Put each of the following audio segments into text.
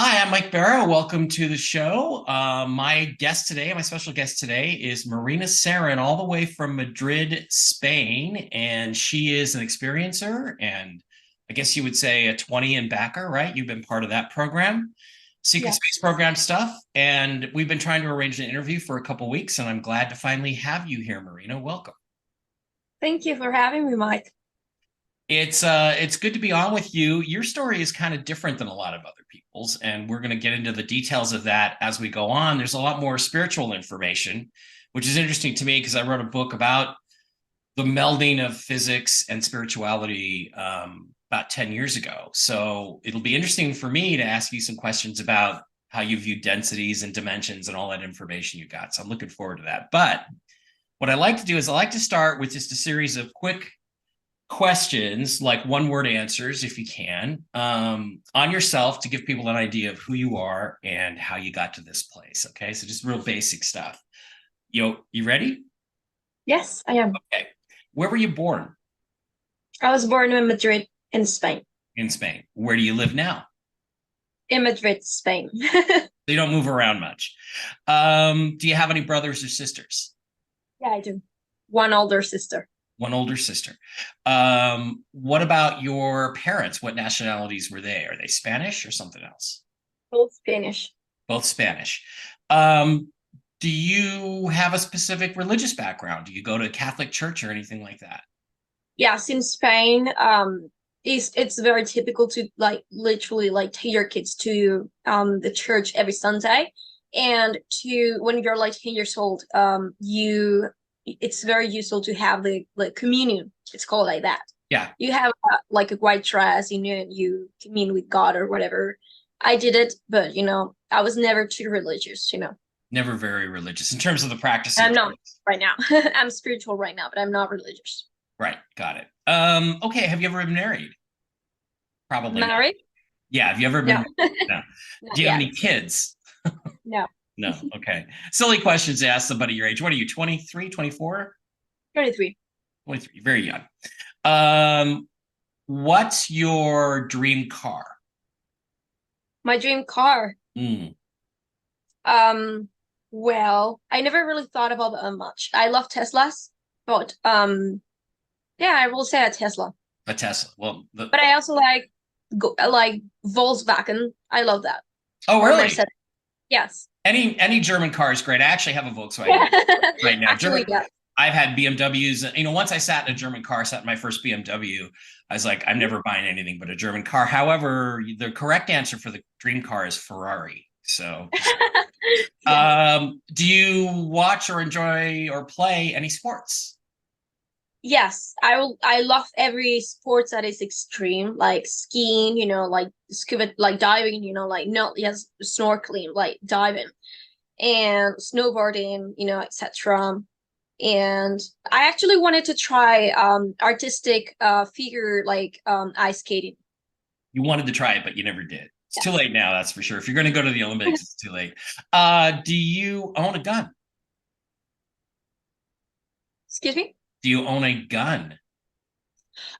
Hi, I'm Mike Bara. Welcome to the show. My special guest today is Marina Seren, all the way from Madrid, Spain. And she is an experiencer and I guess you would say a 20 and backer, right? You've been part of that program, secret space Yes. program stuff. And we've been trying to arrange an interview for a couple weeks, and I'm glad to finally have you here, Marina. Welcome. Thank you for having me, Mike. It's good to be on with you. Your story is kind of different than a lot of other people's, and we're going to get into the details of that as we go on. There's a lot more spiritual information, which is interesting to me because I wrote a book about the melding of physics and spirituality about 10 years ago. So it'll be interesting for me to ask you some questions about how you view densities and dimensions and all that information you got. So I'm looking forward to that. But what I like to do is I like to start with just a series of quick questions, like one word answers, if you can, on yourself to give people an idea of who you are and how you got to this place. Okay. So just real basic stuff. You ready? Yes, I am. Okay. Where were you born? I was born in Madrid, in Spain. In Spain. Where do you live now? In Madrid, Spain. So you don't move around much. Do you have any brothers or sisters? Yeah, I do. One older sister. One older sister. What about your parents? What nationalities were they? Are they Spanish or something else? Both Spanish. Both Spanish. Um, do you have a specific religious background? Do you go to a Catholic church or anything like that? Yes, in Spain, it's very typical to like literally like take your kids to the church every Sunday. And to when you're like 10 years old, it's very useful to have the like communion. It's called like that. Yeah, You have like a white dress, and you commune with God or whatever. I did it, but I was never too religious. never very religious in terms of the practicing. I'm not right now. I'm spiritual right now, but I'm not religious. Right, got it. Okay, have you ever been married? Probably not. Married? Yeah, have you ever been No, married? No. not Do you have yet. any kids? No, No. Okay. Silly questions to ask somebody your age. What are you, 23, 24? 23. 23, very young. Um, what's your dream car? My dream car. Mm, Um, well, I never really thought about them much. I love Teslas, but yeah, I will say a Tesla. a Tesla. Well, But I also like Volkswagen. I love that. oh, Or really? Mercedes. Yes. Any German car is great. I actually have a Volkswagen right now. Actually, yes. I've had BMWs. Once I sat in a German car, sat in my first BMW, I was like, I'm never buying anything but a German car. However, the correct answer for the dream car is Ferrari. So, Yes. do you watch or enjoy or play any sports? Yes, I love every sports that is extreme, like skiing, like scuba, like diving, like no, yes, snorkeling, like diving, and snowboarding, etc. And I actually wanted to try artistic figure like ice skating. You wanted to try it, but you never did. It's too Yes. late now, that's for sure. If you're going to go to the Olympics, it's too late. Do you own a gun? Excuse me? Do you own a gun?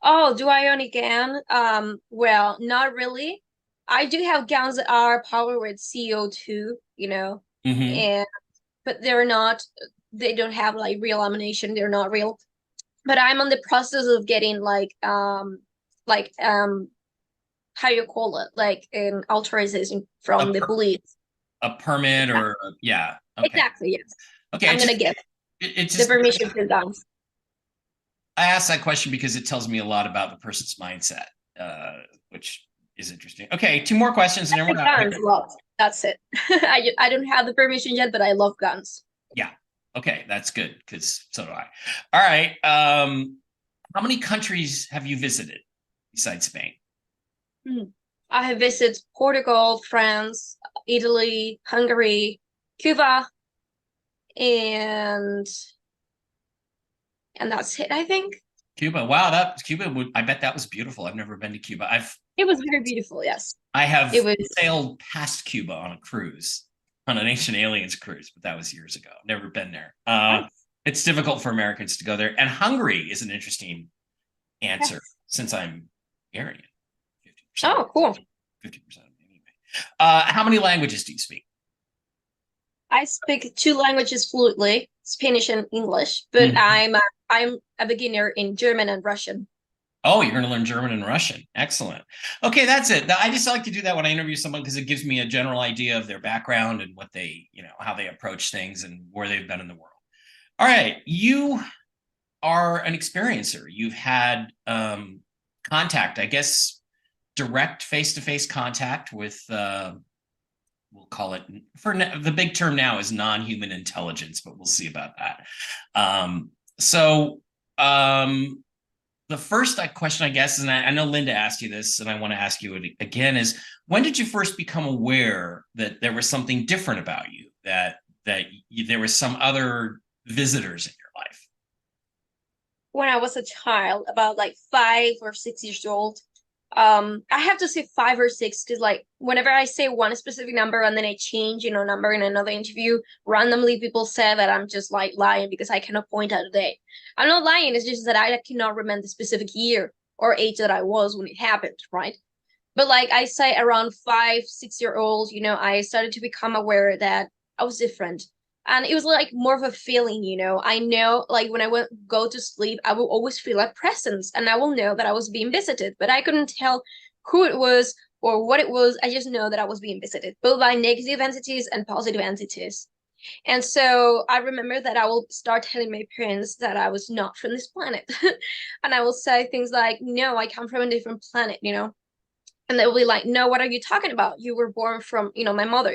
Oh, do I own a gun? Well, not really. I do have guns that are powered with CO2, Hmm. and but they don't have like real ammunition. They're not real. But I'm on the process of getting like how you call it? Like an authorization A, from the per police. a permit Yeah, or yeah. Okay. exactly, yes. Okay. I'm gonna get It the just permission for guns. I asked that question because it tells me a lot about the person's mindset, which is interesting. Okay, two more questions and then we're The done. guns, well, that's it. I don't have the permission yet, but I love guns. Yeah. Okay, that's good because so do I. All right. How many countries have you visited besides Spain? Hmm. I have visited Portugal, France, Italy, Hungary, Cuba, and and that's it, I think. Cuba. Wow, that Cuba would I bet that was beautiful. I've never been to Cuba. It was very beautiful, yes. I It have was sailed past Cuba on a cruise, on an Ancient Aliens cruise, but that was years ago. Never been there. nice. It's difficult for Americans to go there. And Hungary is an interesting answer Yes. since I'm Aryan. 50%. Oh, cool. 50% of me anyway. How many languages do you speak? I speak two languages fluently, Spanish and English, but Mhm. I'm a beginner in German and Russian. Oh, you're going to learn German and Russian. Excellent. Okay, that's it. I just like to do that when I interview someone because it gives me a general idea of their background and what they, how they approach things and where they've been in the world. All right, you are an experiencer. You've had contact, I guess, direct face-to-face contact with we'll call it the big term now is non-human intelligence, but we'll see about that. So the first question, I guess, and I know Linda asked you this, and I want to ask you it again, is when did you first become aware that there was something different about you, there was some other visitors in your life? When I was a child, about like 5 or 6 years old. I have to say 5 or 6 because like whenever I say one specific number and then I change, number in another interview, randomly people say that I'm just like lying because I cannot point out a date. I'm not lying, it's just that I cannot remember the specific year or age that I was when it happened, right? But like I say around 5, 6 year old, I started to become aware that I was different. And it was like more of a feeling, I know like when I went go to sleep, I will always feel a presence and I will know that I was being visited, but I couldn't tell who it was or what it was. I just know that I was being visited, both by negative entities and positive entities. And so I remember that I will start telling my parents that I was not from this planet. And I will say things like, no, I come from a different planet. And they will be like, no, what are you talking about? You were born from, my mother,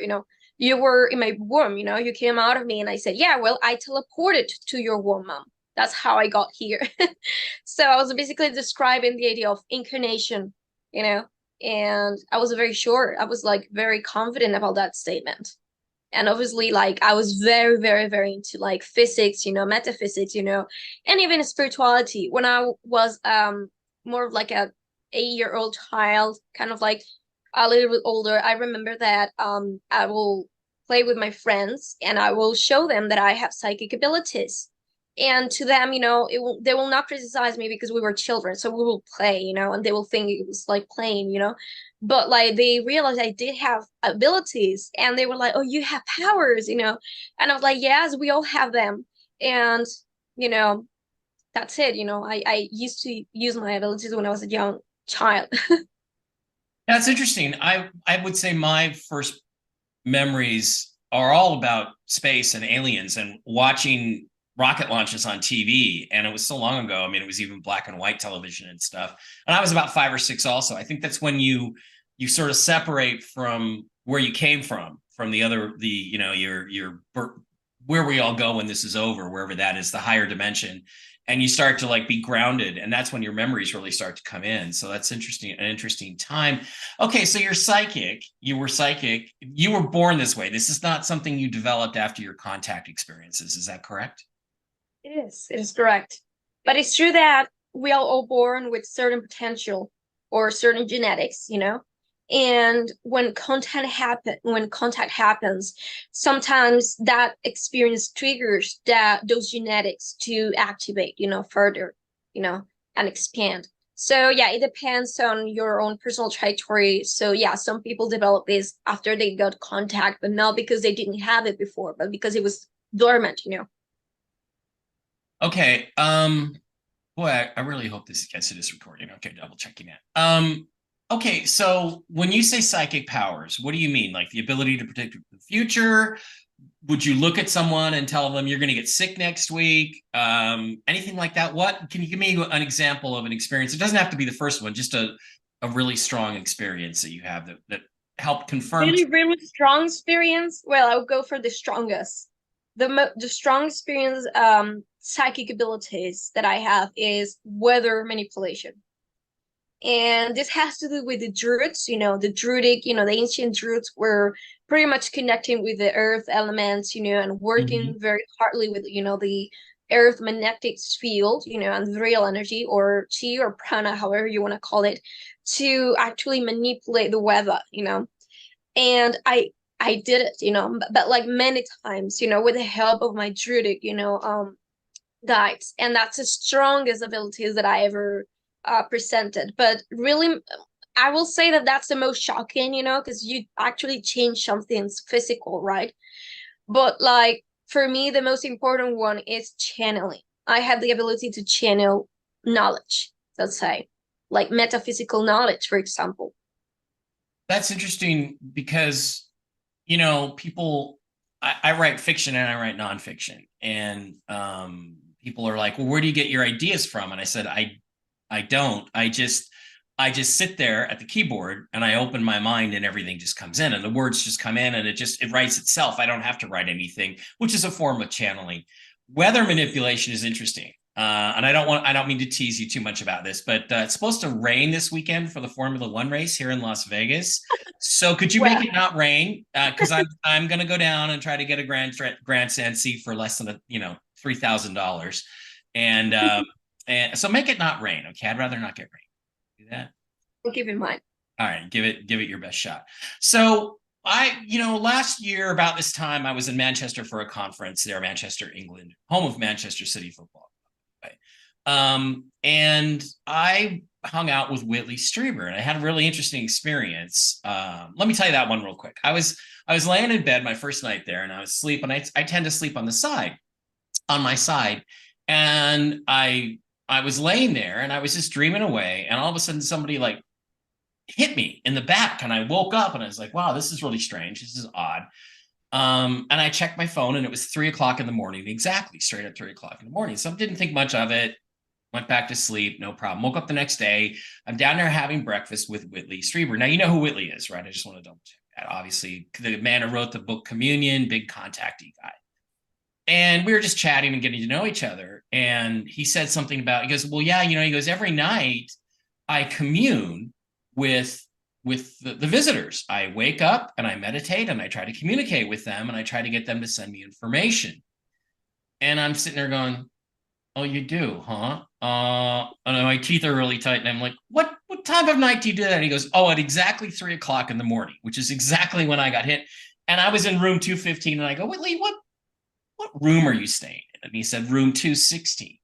you were in my womb, you came out of me. And I said, yeah, well, I teleported to your womb, mom. That's how I got here. So I was basically describing the idea of incarnation, you know, and I was very sure. I was like very confident about that statement. And obviously, like I was very, very, very into like physics, metaphysics, and even spirituality. When I was more of like a 8 year old child, kind of like a little bit older, I remember that I will play with my friends and I will show them that I have psychic abilities. And to them, they will not criticize me because we were children. So we will play, and they will think it was like playing. But like they realized I did have abilities and they were like, oh, you have powers. And I was like, yes, we all have them. And, you know, that's it. I used to use my abilities when I was a young child. That's interesting. I would say my first memories are all about space and aliens and watching rocket launches on TV. And it was so long ago. I mean, it was even black and white television and stuff. And I was about 5 or 6 also. I think that's when you sort of separate from where you came from the other, your where we all go when this is over, wherever that is, the higher dimension. And you start to like be grounded, and that's when your memories really start to come in. So that's interesting, an interesting time. Okay, so you're psychic. You were psychic. You were born this way. This is not something you developed after your contact experiences. Is that correct? It is correct. But it's true that we are all born with certain potential or certain genetics. And when contact happens, sometimes that experience triggers those genetics to activate, further, you know, and expand. So yeah, it depends on your own personal trajectory. So yeah, some people develop this after they got contact, but not because they didn't have it before, but because it was dormant. Okay. Boy, I really hope this gets to this recording. Okay, double checking it. Okay, so when you say psychic powers, what do you mean? Like the ability to predict the future? Would you look at someone and tell them you're going to get sick next week? Anything like that? What can you give me an example of an experience? It doesn't have to be the first one, just a really strong experience that you have that helped confirm. Really, really strong experience. Well, I would go for the strongest. The strong experience psychic abilities that I have is weather manipulation. And this has to do with the Druids, the Druidic, the ancient Druids were pretty much connecting with the earth elements, and working Mhm. very hardly with, the earth magnetic field, and the real energy or chi or prana, however you want to call it, to actually manipulate the weather. And I did it, but like many times, with the help of my Druidic, guides. And that's the strongest abilities that I ever presented. But really, I will say that that's the most shocking, because you actually change something's physical, right? But like for me, the most important one is channeling. I have the ability to channel knowledge, let's say, like metaphysical knowledge, for example. That's interesting because, people, I write fiction and I write nonfiction, and people are like, well, where do you get your ideas from? And I said, I don't. I just sit there at the keyboard and I open my mind and everything just comes in and the words just come in and it writes itself. I don't have to write anything, which is a form of channeling. Weather manipulation is interesting. And I don't mean to tease you too much about this, but it's supposed to rain this weekend for the Formula One race here in Las Vegas. So could you make Well, it not rain? Because I'm going to go down and try to get a grandstand seat for less than $3,000, and so make it not rain. Okay, I'd rather not get rain. Do that. I'll keep in mind. All right, give it your best shot. So last year about this time, I was in Manchester for a conference there, Manchester, England, home of Manchester City football. Right? And I hung out with Whitley Strieber, and I had a really interesting experience. Let me tell you that one real quick. I was laying in bed my first night there, and I was asleep, and I tend to sleep on my side, and I was laying there, and I was just dreaming away, and all of a sudden somebody like hit me in the back, and I woke up, and I was like, wow, this is really strange. This is odd. And I checked my phone, and it was 3 o'clock in the morning, exactly straight at 3 o'clock in the morning. So I didn't think much of it. Went back to sleep, no problem. Woke up the next day. I'm down there having breakfast with Whitley Strieber. Now, you know who Whitley is, right? I just want to double check that. Obviously, the man who wrote the book Communion, big contactee guy. And we were just chatting and getting to know each other. And he said something about, he goes, well, yeah, he goes, every night I commune with the visitors. I wake up and I meditate and I try to communicate with them and I try to get them to send me information. And I'm sitting there going, oh, you do, huh? And my teeth are really tight. And I'm like, what time of night do you do that? And he goes, oh, at exactly 3 o'clock in the morning, which is exactly when I got hit. And I was in room 215. And I go, Whitley, what room are you staying in? And he said, room 216.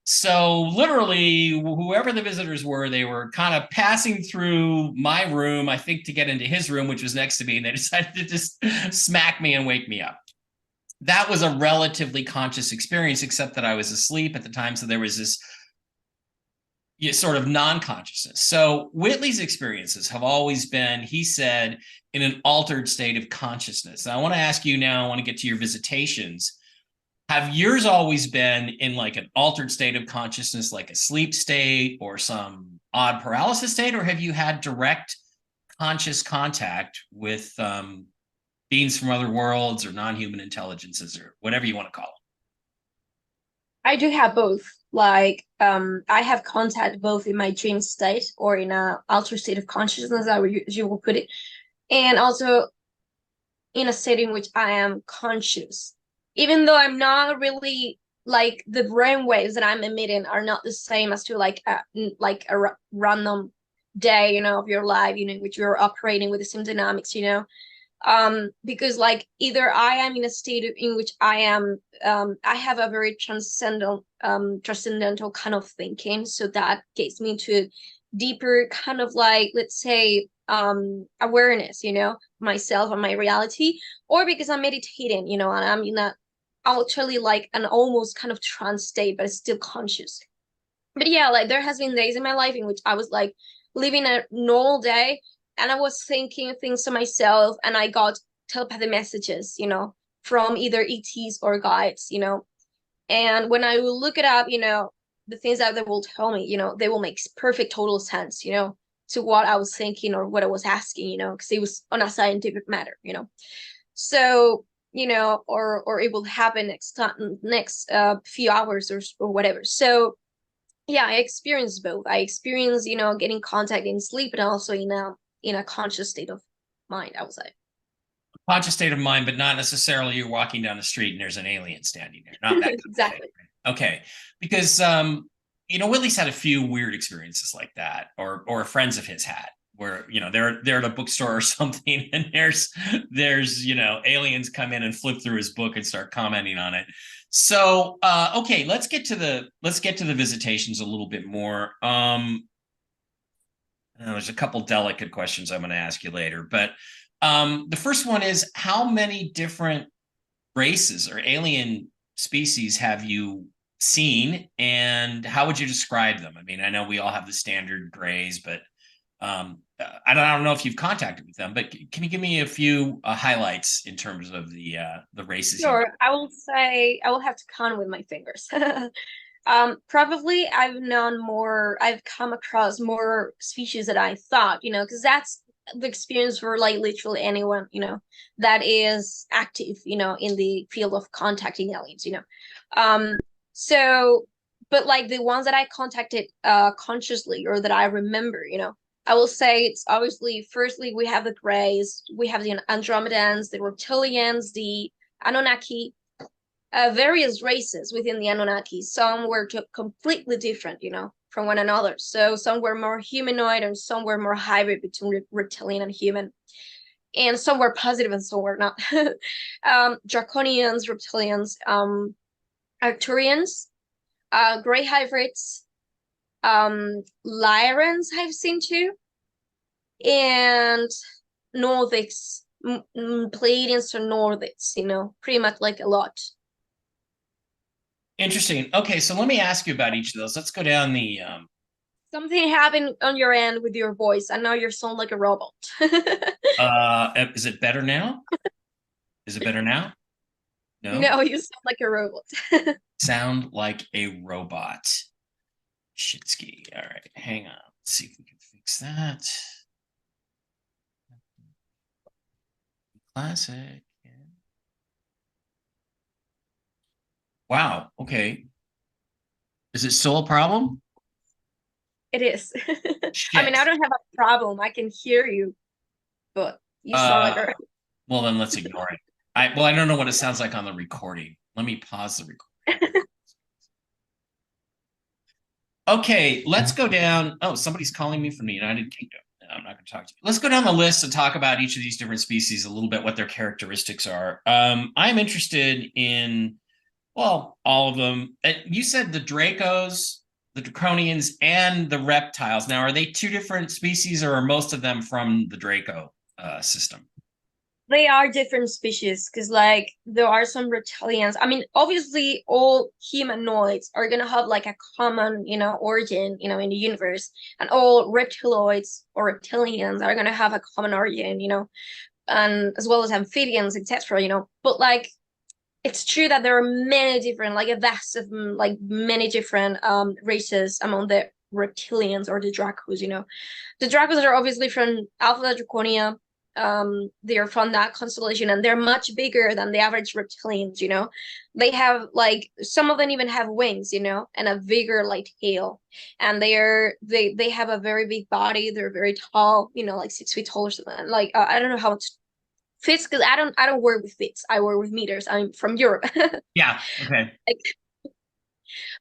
So literally, whoever the visitors were, they were kind of passing through my room, I think, to get into his room, which was next to me. And they decided to just smack me and wake me up. That was a relatively conscious experience, except that I was asleep at the time. So there was this sort of non-consciousness. So Whitley's experiences have always been, he said, in an altered state of consciousness. Now, I want to ask you now, I want to get to your visitations. Have yours always been in like an altered state of consciousness, like a sleep state or some odd paralysis state, or have you had direct conscious contact with beings from other worlds or non-human intelligences or whatever you want to call them? I do have both. Like, I have contact both in my dream state or in a altered state of consciousness, as you will put it, and also in a state in which I am conscious. Even though I'm not really like the brain waves that I'm emitting are not the same as to like a random day, of your life, in which you're operating with the same dynamics, because like either I am in a state in which I have a very transcendental kind of thinking, so that gets me to deeper kind of like, let's say, awareness, myself and my reality, or because I'm meditating, and I'm in a actually like an almost kind of trance state, but it's still conscious. But yeah, like there has been days in my life in which I was like living a normal day and I was thinking things to myself and I got telepathic messages, from either ETs or guides, And when I will look it up, the things that they will tell me, they will make perfect total sense, to what I was thinking or what I was asking, because it was on a scientific matter, So, or it will happen next few hours or whatever. So yeah, I experience both. I experience, getting contact in sleep and also in a conscious state of mind, I would say. Conscious state of mind, but not necessarily you're walking down the street and there's an alien standing there. Not that kind of thing. Exactly. Okay. Because Willie's had a few weird experiences like that, or friends of his had, where they're at a bookstore or something, and there's aliens come in and flip through his book and start commenting on it. So okay, let's get to the visitations a little bit more. There's a couple delicate questions I'm going to ask you later, but the first one is how many different races or alien species have you seen, and how would you describe them? I mean, I know we all have the standard grays, but I don't know if you've contacted with them, but can you give me a few highlights in terms of the races you? Sure, I will say I will have to count with my fingers. Probably I've come across more species than I thought, because that's the experience for like literally anyone, that is active, in the field of contacting aliens. Um, so, but like the ones that I contacted consciously or that I remember, I will say it's obviously firstly we have the Greys, we have the Andromedans, the Reptilians, the Anunnaki, various races within the Anunnaki. Some were completely different, from one another. So some were more humanoid and some were more hybrid between reptilian and human. And some were positive and some were not. Draconians, reptilians, Arcturians, gray hybrids, Lyrans I've seen too, and Nordics, Pleiadians or Nordics, pretty much like a lot. Interesting. Okay, so let me ask you about each of those. Let's go down the Something happened on your end with your voice, and now you sound like a robot. is it better now? Is it better now? No? No, you sound like a robot. Sound like a robot. Shitski. All right, hang on. Let's see if we can fix that. Classic. Wow. Okay. Is it still a problem? It is. I mean, I Shit. don't have a problem. I can hear you, but you sound like Uh, a. well then let's ignore it. I don't know what it sounds like on the recording. Let me pause the recording. Okay, let's go down. Oh, somebody's calling me from the United Kingdom. No, I'm not going to talk to you. Let's go down the list and talk about each of these different species a little bit, what their characteristics are. I'm interested in, well, all of them. You said the Dracos, the Draconians, and the reptiles. Now, are they two different species, or are most of them from the Draco system? They are different species because, like, there are some reptilians. I mean, obviously, all humanoids are gonna have like a common, origin, in the universe, and all reptiloids or reptilians are gonna have a common origin, and as well as amphibians, etc. But like, it's true that there are many different, like a vast of like many different races among the reptilians or the Dracos. The Dracos are obviously from Alpha Draconia. They are from that constellation, and they're much bigger than the average reptilians. They have like some of them even have wings, and a bigger like tail, and they have a very big body. They're very tall, like 6 feet tall or something. Like I don't know how much fits because I don't work with fits. I work with meters. I'm from Europe. Yeah. Okay. Like,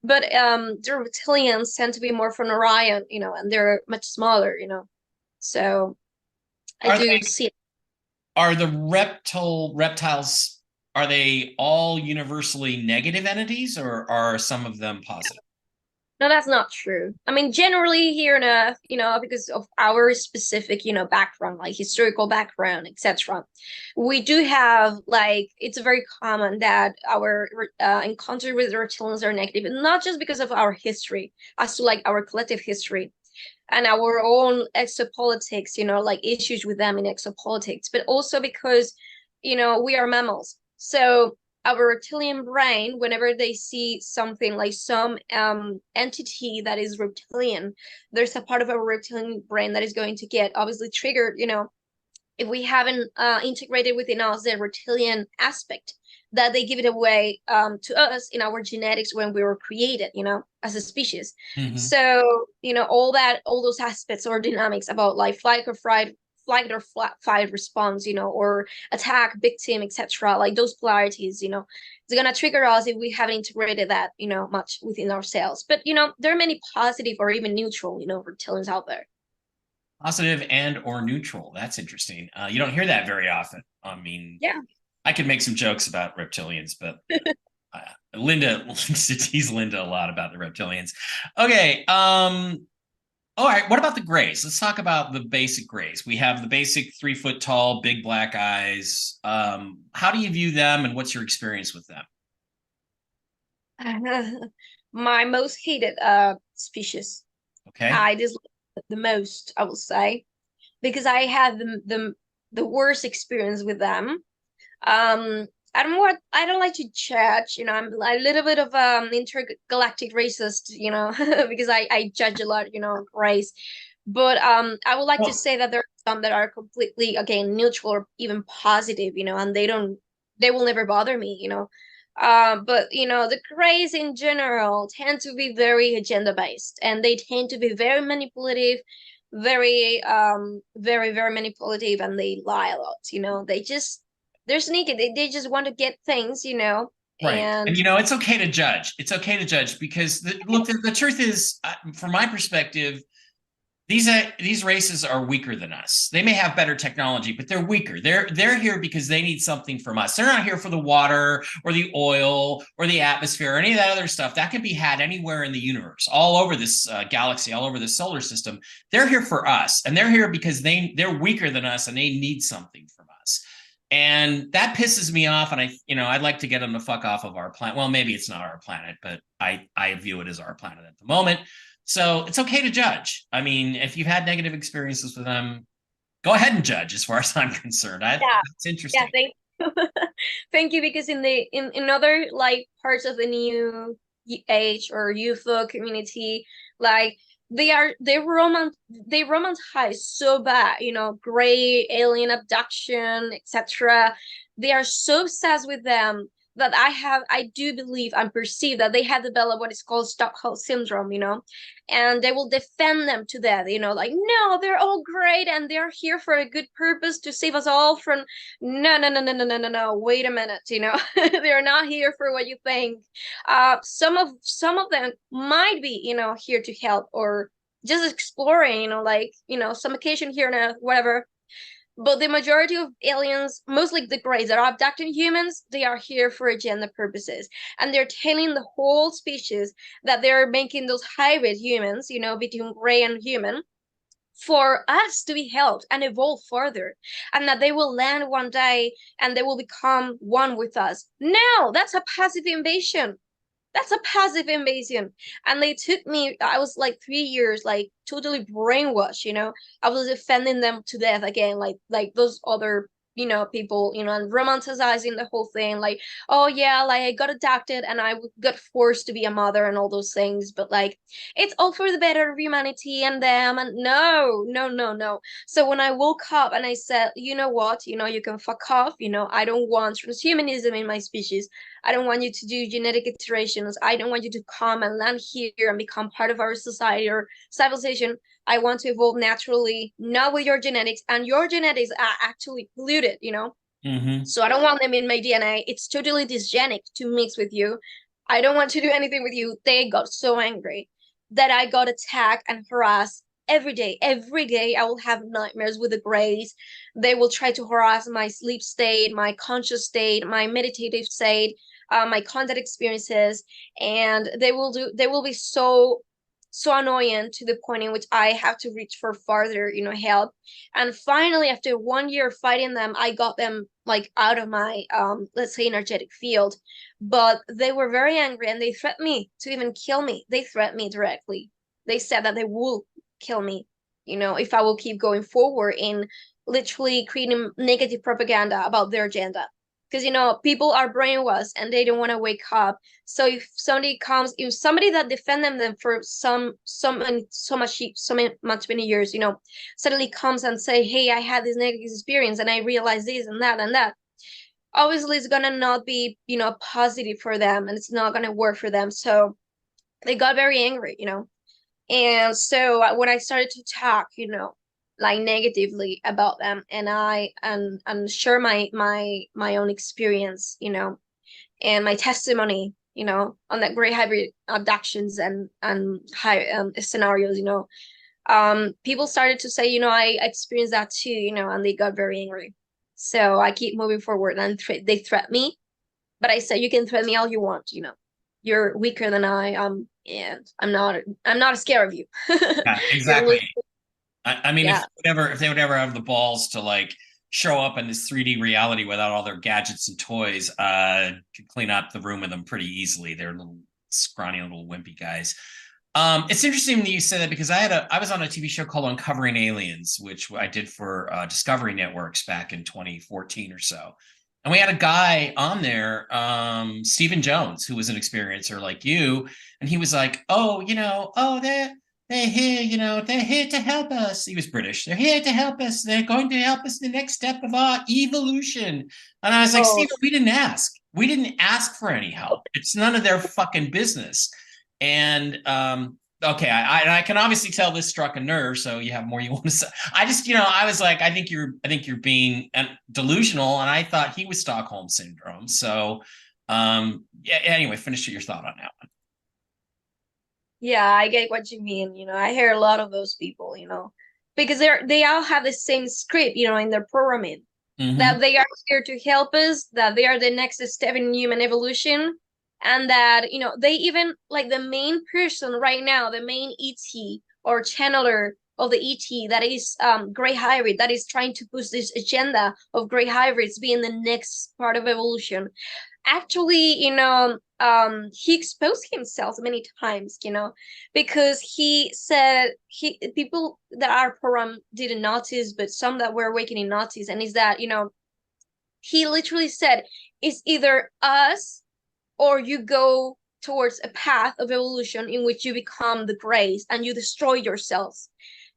but the reptilians tend to be more from Orion, and they're much smaller, So I Are do they see it. are the reptiles, are they all universally negative entities, or are some of them positive? No, that's not true. I mean, generally here in because of our specific, background, like historical background, etc., we do have like it's very common that our encounter with the reptilians are negative, and not just because of our history, as to like our collective history and our own exopolitics, like issues with them in exopolitics, but also because, we are mammals. So our reptilian brain, whenever they see something like some entity that is reptilian, there's a part of our reptilian brain that is going to get obviously triggered, if we haven't integrated within us the reptilian aspect, that they give it away to us in our genetics when we were created, as a species. Mhm. So, all those aspects or dynamics about like flight or fight response, or attack, victim, etc. Like those polarities, it's gonna trigger us if we haven't integrated that, much within ourselves. But there are many positive or even neutral, reptilians out there. Positive and or neutral. That's interesting. You don't hear that very often. I mean, Yeah. I could make some jokes about reptilians, but Linda tease Linda a lot about the reptilians. Okay. All right, what about the grays? Let's talk about the basic grays. We have the basic 3 foot tall, big black eyes. How do you view them, and what's your experience with them? My most hated species. Okay. I dislike it the most, I will say, because I had the worst experience with them. I don't like to judge, I'm a little bit of intergalactic racist, because I judge a lot, race. But I would like to Well, say that there are some that are completely, again, neutral or even positive, and they will never bother me, but the craze in general tend to be very agenda based, and they tend to be very manipulative, very manipulative, and they lie a lot. They're sneaky. They just want to get things, right. And and it's okay to judge. It's okay to judge because look, the truth is, from my perspective, these races are weaker than us. They may have better technology, but they're weaker. They're here because they need something from us. They're not here for the water or the oil or the atmosphere or any of that other stuff that can be had anywhere in the universe, all over this galaxy, all over the solar system. They're here for us, and they're here because they're weaker than us and they need something from us. And that pisses me off. And I'd like to get them to fuck off of our planet. Well, maybe it's not our planet, but I view it as our planet at the moment. So it's okay to judge. I mean, if you've had negative experiences with them, go ahead and judge as far as I'm concerned. yeah, It's yeah. interesting. Thank thank you, because in other like parts of the new age or UFO community, like they romanticize so bad, gray alien abduction, etc. They are so obsessed with them that I do believe and perceive that they have developed what is called Stockholm syndrome, and they will defend them to death, like, no, they're all great and they're here for a good purpose to save us all from. No, no, no, no, no, no, no, no. Wait a minute, they're not here for what you think. Some of them might be, here to help or just exploring, like, some occasion here and there, whatever. But the majority of aliens, mostly the greys that are abducting humans, they are here for agenda purposes. And they're telling the whole species that they're making those hybrid humans, between gray and human, for us to be helped and evolve further, and that they will land one day and they will become one with us. No, that's a passive invasion. That's a passive invasion. And they took me, I was like 3 years, like totally brainwashed, I was defending them to death again, like those other, people, and romanticizing the whole thing, like, oh yeah, like I got adopted and I got forced to be a mother and all those things, but like it's all for the better of humanity and them. And no, no, no, no. So when I woke up and I said, you know what, you can fuck off, I don't want transhumanism in my species. I don't want you to do genetic iterations. I don't want you to come and land here and become part of our society or civilization. I want to evolve naturally, not with your genetics. And your genetics are actually polluted, Mm-hmm. So I don't want them in my DNA. It's totally dysgenic to mix with you. I don't want to do anything with you. They got so angry that I got attacked and harassed every day. Every day I will have nightmares with the Greys. They will try to harass my sleep state, my conscious state, my meditative state, my contact experiences, and they will be so annoying to the point in which I have to reach for farther, help. And finally, after 1 year fighting them, I got them like out of my let's say energetic field. But they were very angry and they threatened me to even kill me. They threatened me directly. They said that they will kill me, if I will keep going forward in literally creating negative propaganda about their agenda. Because people are brainwashed and they don't want to wake up. So if somebody that defended them for so much many years, suddenly comes and say, hey, I had this negative experience and I realized this and that, obviously it's gonna not be, positive for them, and it's not gonna work for them. So they got very angry, and so when I started to talk, like negatively about them, and and share my own experience, and my testimony, on that great hybrid abductions and high scenarios, people started to say, I experienced that too, and they got very angry. So I keep moving forward, and they threat me, but I said, you can threaten me all you want, you're weaker than I am. and I'm not scared of you. Yeah, You're exactly. losing. I mean, Yeah. if they would ever have the balls to like show up in this 3D reality without all their gadgets and toys, could clean up the room with them pretty easily. They're little scrawny little wimpy guys. It's interesting that you say that because I was on a TV show called Uncovering Aliens, which I did for Discovery Networks back in 2014 or so. And we had a guy on there, Stephen Jones, who was an experiencer like you, and he was like, "Oh, they're here, they're here to help us." He was British. "They're here to help us. They're going to help us in the next step of our evolution." And I was like, Oh, "Stephen, we didn't ask. We didn't ask for any help. It's none of their fucking business." And okay, I can obviously tell this struck a nerve, so you have more you want to say. I just, I was like, I think you're being delusional, and I thought he was Stockholm syndrome. So, yeah. Anyway, finish your thought on that yeah, I get what you mean. I hear a lot of those people, because they all have the same script, in their programming, one. that they are here to help us, that they are the next step in human evolution, and that, they even like the main person right now, the main ET or channeler of the ET, that is gray hybrid, that is trying to push this agenda of gray hybrids being the next part of evolution. Actually, he exposed himself many times, because he said people that are programmed didn't notice, but some that were awakening noticed, and is that, he literally said, it's either us or you go towards a path of evolution in which you become the grays and you destroy yourselves.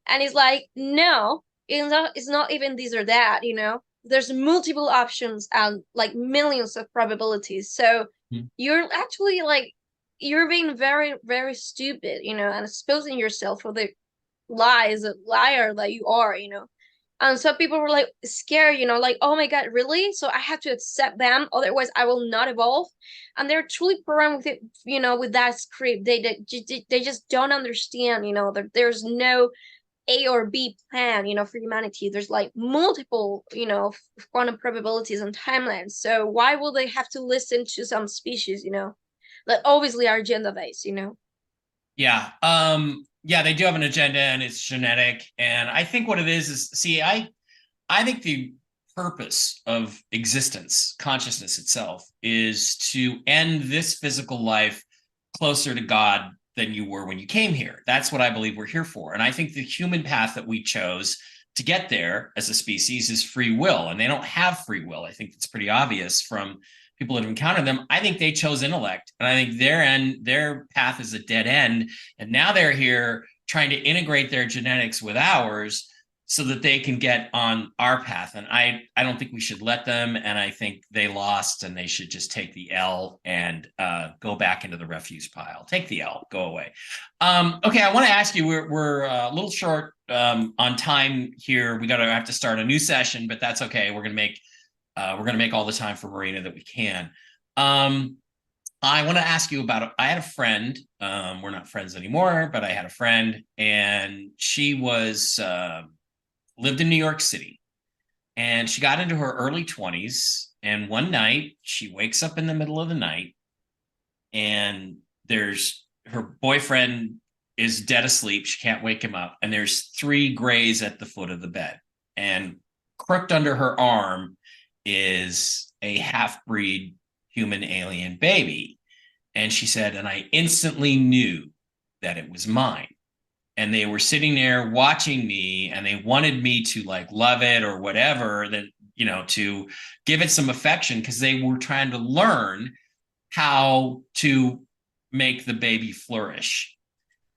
And it's like, no, it's not even this or that. There's multiple options and like millions of probabilities. So Mhm. you're actually like, you're being very, very stupid, and exposing yourself for the liar that you are. And some people were like scared, like, oh my God, really? So I have to accept them, otherwise I will not evolve. And they're truly programmed with it, with that script. They just don't understand, that there's no A or B plan, for humanity. There's like multiple, quantum probabilities and timelines. So why will they have to listen to some species, that obviously are agenda based? Yeah. Yeah, they do have an agenda and it's genetic. And I think what it is see, I think the purpose of existence, consciousness itself, is to end this physical life closer to God than you were when you came here. That's what I believe we're here for. And I think the human path that we chose to get there as a species is free will. And they don't have free will. I think it's pretty obvious from people that have encountered them. I think they chose intellect. And I think their path is a dead end. And now they're here trying to integrate their genetics with ours so that they can get on our path. And I don't think we should let them. And I think they lost and they should just take the L and go back into the refuse pile. Take the L, go away. Okay, I want to ask you, we're a little short on time here. We have to start a new session, but that's okay. We're gonna make all the time for Marina that we can. Um, I want to ask you about. I had a friend. We're not friends anymore, but I had a friend, and she was lived in New York City, and she got into her early 20s. And one night, she wakes up in the middle of the night, and there's her boyfriend is dead asleep. She can't wake him up, and there's three grays at the foot of the bed, and crooked under her arm is a half breed human alien baby. And she said, and I instantly knew that it was mine. And they were sitting there watching me and they wanted me to like love it or whatever, that, to give it some affection because they were trying to learn how to make the baby flourish.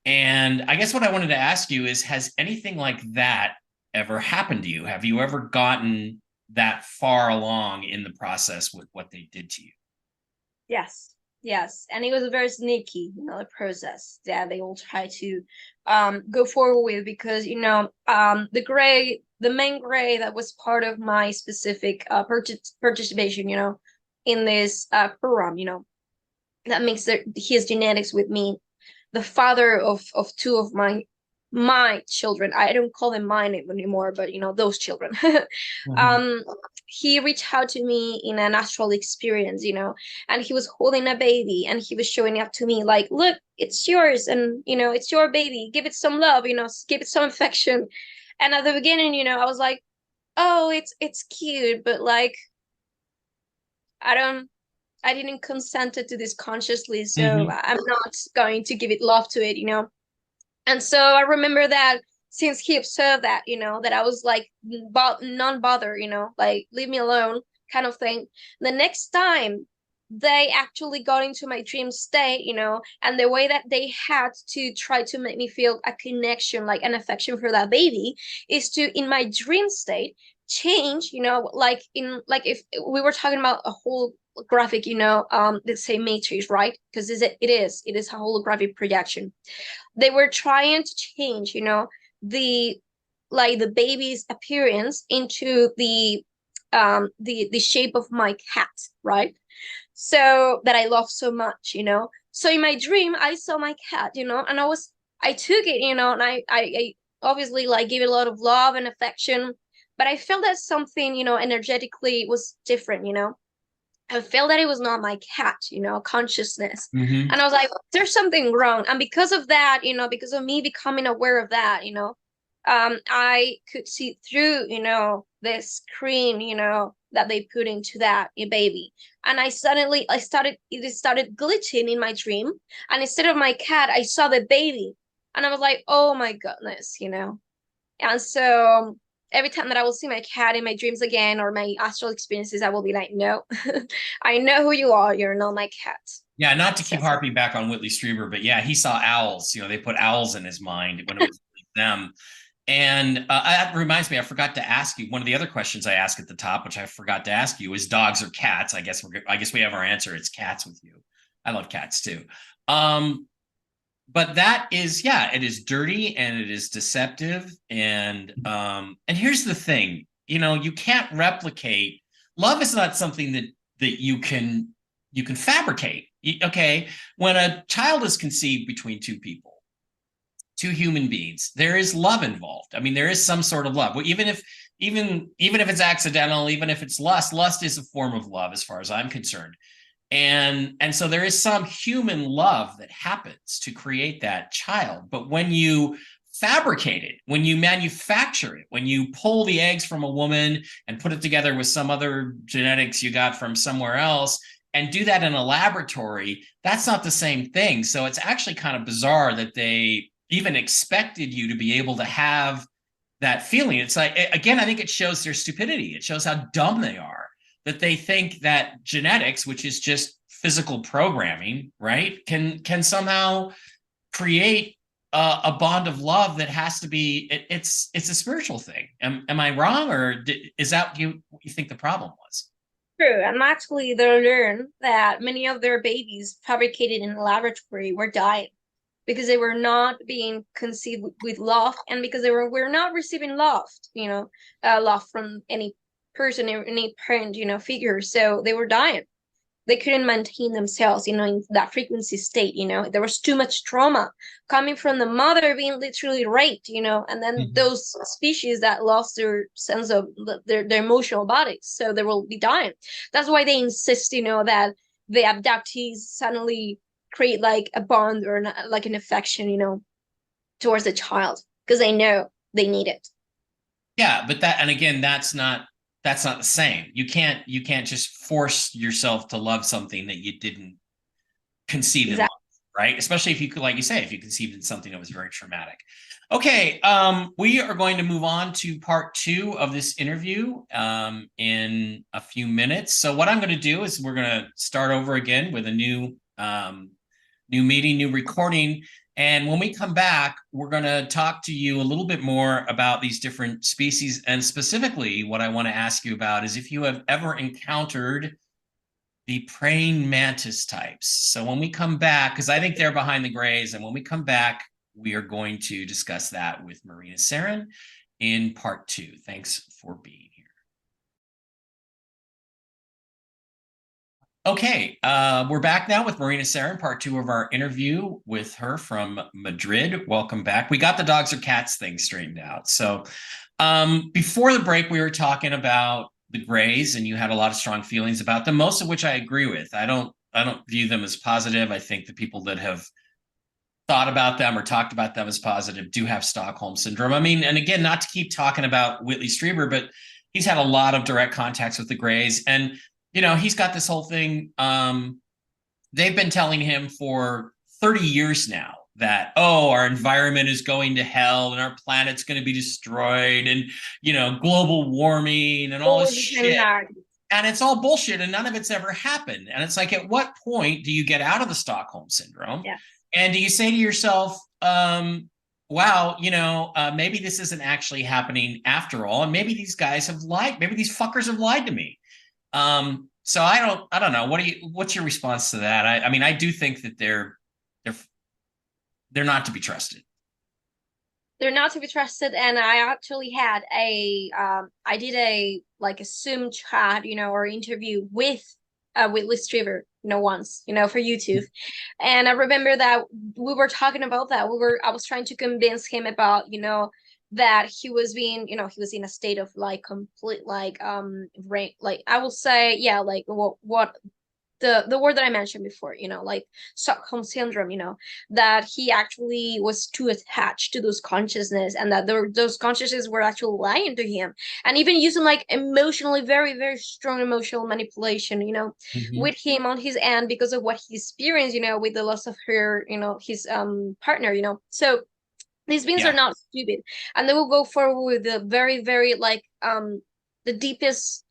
And I guess what I wanted to ask you is, has anything like that ever happened to you? Have you ever gotten that far along in the process with what they did to you? Yes, yes, and it was very sneaky, the process that they all try to go forward with, because the main gray that was part of my specific participation, in this program, that makes his genetics with me, the father of two of my my children, I don't call them mine anymore, but those children. Mhm. um he reached out to me in an astral experience, and he was holding a baby and he was showing it to me like, look, it's yours, and it's your baby, give it some love, give it some affection. And at the beginning, I was like, oh, it's cute, but like, I don't I didn't consent to this consciously, so Mhm. I'm not going to give it love to it. And so I remember that since he observed that, that I was like non-bother, like leave me alone kind of thing. The next time they actually got into my dream state, and the way that they had to try to make me feel a connection, like an affection for that baby, is to, in my dream state, change, like if we were talking about a whole graphic, let's say matrix, right? Because it is a holographic projection. They were trying to change, the the baby's appearance into the shape of my cat, right? So that I love so much, So in my dream, I saw my cat, and I took it, and I obviously like gave it a lot of love and affection, but I felt that something, energetically was different, I felt that it was not my cat, consciousness. Mhm. And I was like, there's something wrong. And because of that, because of me becoming aware of that, I could see through, the screen, that they put into that baby. And it started glitching in my dream. And instead of my cat, I saw the baby. And I was like, oh my goodness, And so every time that I will see my cat in my dreams again or my astral experiences, I will be like, no, I know who you are. You're not my cat. Yeah, not to So keep harping back on Whitley Strieber, but yeah, he saw owls. They put owls in his mind when it was them. And that reminds me, I forgot to ask you one of the other questions I asked at the top, which I forgot to ask you, is dogs or cats? I guess we have our answer. It's cats with you. I love cats too. Um, but that is, yeah, it is dirty and it is deceptive. And here's the thing, you can't replicate. Love is not something that you can fabricate. Okay, when a child is conceived between two people, two human beings, there is love involved. I mean, there is some sort of love. Well, even if it's accidental, even if it's lust is a form of love as far as I'm concerned. And so there is some human love that happens to create that child. But when you fabricate it, when you manufacture it, when you pull the eggs from a woman and put it together with some other genetics you got from somewhere else and do that in a laboratory, that's not the same thing. So it's actually kind of bizarre that they even expected you to be able to have that feeling. It's like, again, I think it shows their stupidity. It shows how dumb they are, that they think that genetics, which is just physical programming, right, can somehow create a bond of love that has to be. It's a spiritual thing. Am I wrong, or is that what you think the problem was? true. And actually, they learned that many of their babies fabricated in the laboratory were dying because they were not being conceived with love, and because were not receiving love, love from any person, any parent, figure. So they were dying. They couldn't maintain themselves, in that frequency state. There was too much trauma coming from the mother being literally raped, and then Mhm. those species that lost their sense of their emotional bodies, so they will be dying. That's why they insist, that the abductees suddenly create like a bond or like an affection, towards the child, because they know they need it. Yeah, but that, and again, that's not the same. You can't just force yourself to love something that you didn't conceive in love, Exactly. right? Especially if you could, like you say, if you conceived in something that was very traumatic. Okay, we are going to move on to part two of this interview in a few minutes. So what I'm going to do is we're going to start over again with a new meeting, new recording. And when we come back, we're going to talk to you a little bit more about these different species. And specifically, what I want to ask you about is if you have ever encountered the praying mantis types. So when we come back, because I think they're behind the grays, and when we come back, we are going to discuss that with Marina Seren in part two. Thanks for being here. Okay, we're back now with Marina Seren, part two of our interview with her from Madrid. Welcome back. We got the dogs or cats thing straightened out. So, before the break, we were talking about the Greys, and you had a lot of strong feelings about them, most of which I agree with. I don't view them as positive. I think the people that have thought about them or talked about them as positive do have Stockholm syndrome. I mean, and again, not to keep talking about Whitley Strieber, but he's had a lot of direct contacts with the Greys, and he's got this whole thing. They've been telling him for 30 years now that, oh, our environment is going to hell and our planet's going to be destroyed, and global warming and all this Always the same shit. narrative. And it's all bullshit, and none of it's ever happened. And it's like, at what point do you get out of the Stockholm syndrome? Yeah. And do you say to yourself, wow, maybe this isn't actually happening after all, and maybe these guys have lied, maybe these fuckers have lied to me. So I don't know. What's your response to that? I mean, I do think that they're not to be trusted. They're not to be trusted. And I actually had I did a like a Zoom chat, or interview with Whitley Strieber, once, for YouTube. And I remember that we were talking about that. I was trying to convince him about, that he was being, he was in a state of like complete like rank, like I will say, yeah, like what the word that I mentioned before, like Stockholm syndrome, that he actually was too attached to those consciousness, and that those consciousnesses were actually lying to him, and even using like emotionally very, very strong emotional manipulation, Mhm. with him on his end because of what he experienced, with the loss of her, his partner, So these beings are Yeah. not stupid, and they will go forward with the very, very like the deepest,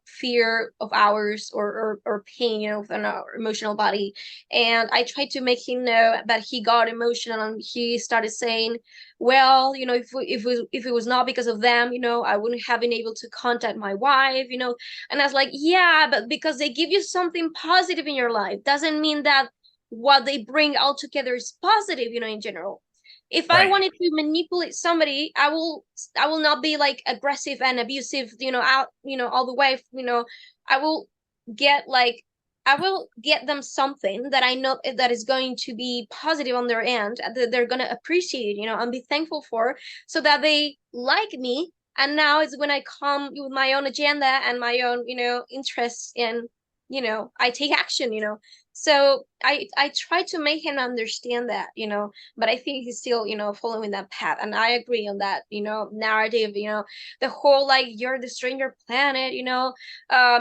fear of ours, or pain, within our emotional body. And I tried to make him know that he got emotional, and he started saying, well, if it was not because of them, I wouldn't have been able to contact my wife, And I was like, yeah, but because they give you something positive in your life doesn't mean that what they bring all together is positive, in general. If I Right. wanted to manipulate somebody, I will not be like aggressive and abusive, out, all the way, I will get like I will get them something that I know that is going to be positive on their end, that they're going to appreciate, and be thankful for, so that they like me. And now it's when I come with my own agenda and my own, interests, and I take action, So I try to make him understand that, but I think he's still, following that path. And I agree on that, narrative, the whole like you're the stranger planet,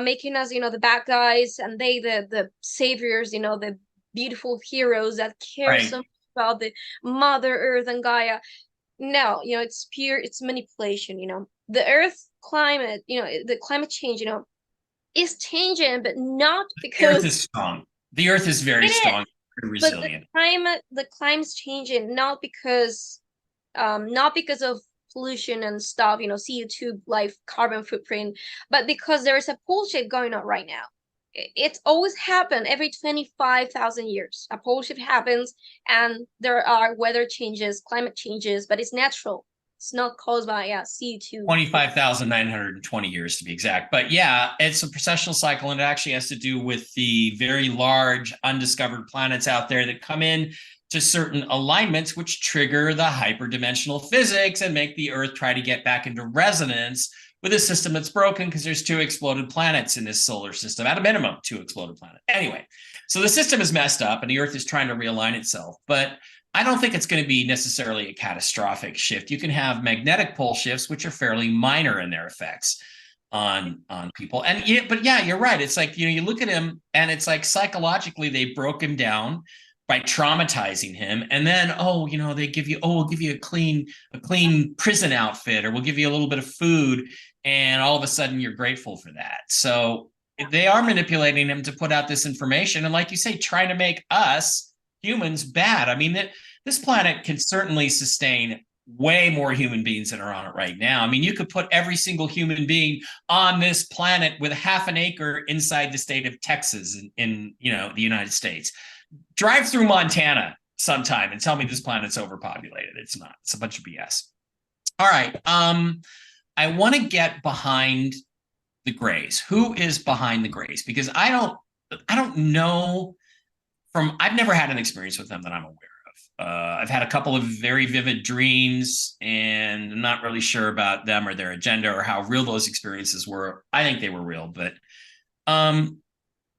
making us, the bad guys, and they the saviors, the beautiful heroes that care so Right. much about the Mother Earth and Gaia. No, it's manipulation, The Earth climate, the climate change, is changing, but not The Earth because is strong. The Earth is very it strong, is. very But the resilient. climate's changing, not because of pollution and stuff, CO2, like carbon footprint, but because there is a bullshit going on right now. It's always happened every 25,000 years. A pole shift happens, and there are weather changes, climate changes, but it's natural. It's not caused by CO2. 25,920 years to be exact. But yeah, it's a precessional cycle, and it actually has to do with the very large undiscovered planets out there that come in to certain alignments, which trigger the hyperdimensional physics and make the Earth try to get back into resonance with a system that's broken, because there's two exploded planets in this solar system, at a minimum, two exploded planets. Anyway, so the system is messed up, and the Earth is trying to realign itself. But I don't think it's going to be necessarily a catastrophic shift. You can have magnetic pole shifts, which are fairly minor in their effects on people. And yeah, but yeah, you're right. It's like, you look at him, and it's like psychologically they broke him down by traumatizing him, and then, oh, they give you, oh, we'll give you a clean prison outfit, or we'll give you a little bit of food, and all of a sudden you're grateful for that. So they are manipulating him to put out this information, and like you say, trying to make us humans bad. I mean, this planet can certainly sustain way more human beings than are on it right now. I mean, you could put every single human being on this planet with half an acre inside the state of Texas in the United States. Drive through Montana sometime and tell me this planet's overpopulated. It's not. It's a bunch of BS. All right. I want to get behind the Greys. Who is behind the Greys? Because I don't I don't know from, I've never had an experience with them that I'm aware of. I've had a couple of very vivid dreams, and I'm not really sure about them or their agenda or how real those experiences were. I think they were real, but um,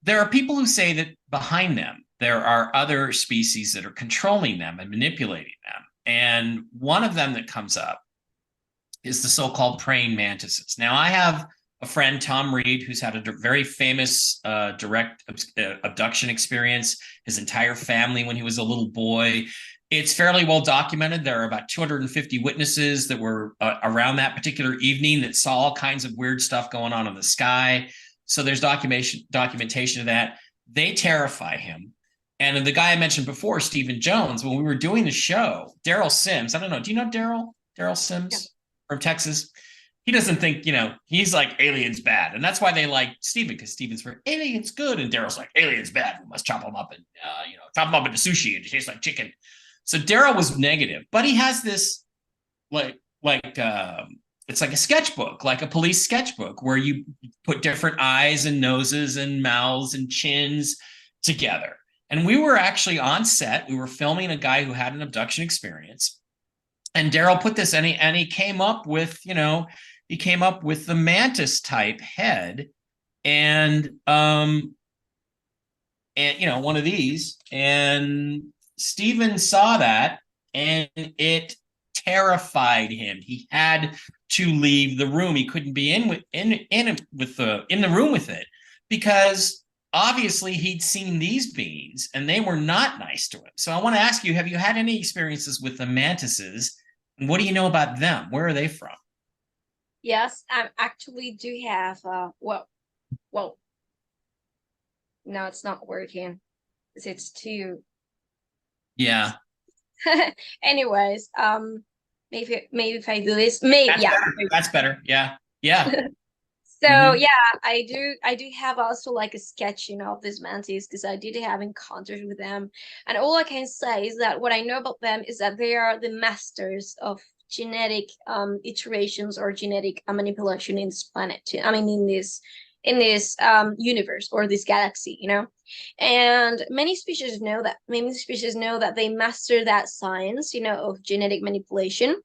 there are people who say that behind them, there are other species that are controlling them and manipulating them. And one of them that comes up is the so-called praying mantises. Now, I have a friend, Tom Reed, who's had a very famous direct abduction experience. His entire family, when he was a little boy. It's fairly well documented. There are about 250 witnesses that were around that particular evening that saw all kinds of weird stuff going on in the sky. So there's documentation of that. They terrify him. And the guy I mentioned before, Stephen Jones, when we were doing the show, Daryl Sims, I don't know, do you know Daryl Yeah. Sims from Texas? He doesn't think, he's like aliens bad. And that's why they like Steven, because Steven's for aliens good. And Daryl's like, aliens bad. We must chop them up and, chop them up into sushi and it tastes like chicken. So Daryl was negative, but he has this it's like a sketchbook, like a police sketchbook where you put different eyes and noses and mouths and chins together. And we were actually on set. We were filming a guy who had an abduction experience. And Daryl put this, and he came up with, the mantis type head and one of these. And Steven saw that, and it terrified him. He had to leave the room. He couldn't be in the room with it, because obviously he'd seen these beings and they were not nice to him. So I want to ask you, have you had any experiences with the mantises? And what do you know about them? Where are they from? Yes, I actually do have well, no, it's not working. It's too Yeah. anyways, maybe if I do this, maybe, That's yeah. better. That's better. Yeah. Yeah. So Mm-hmm. yeah, I do have also like a sketch, of these mantis, because I did have encounters with them. And all I can say is that what I know about them is that they are the masters of genetic iterations or genetic manipulation in this planet. I mean, in this universe or this galaxy. And many species know that they master that science, of genetic manipulation.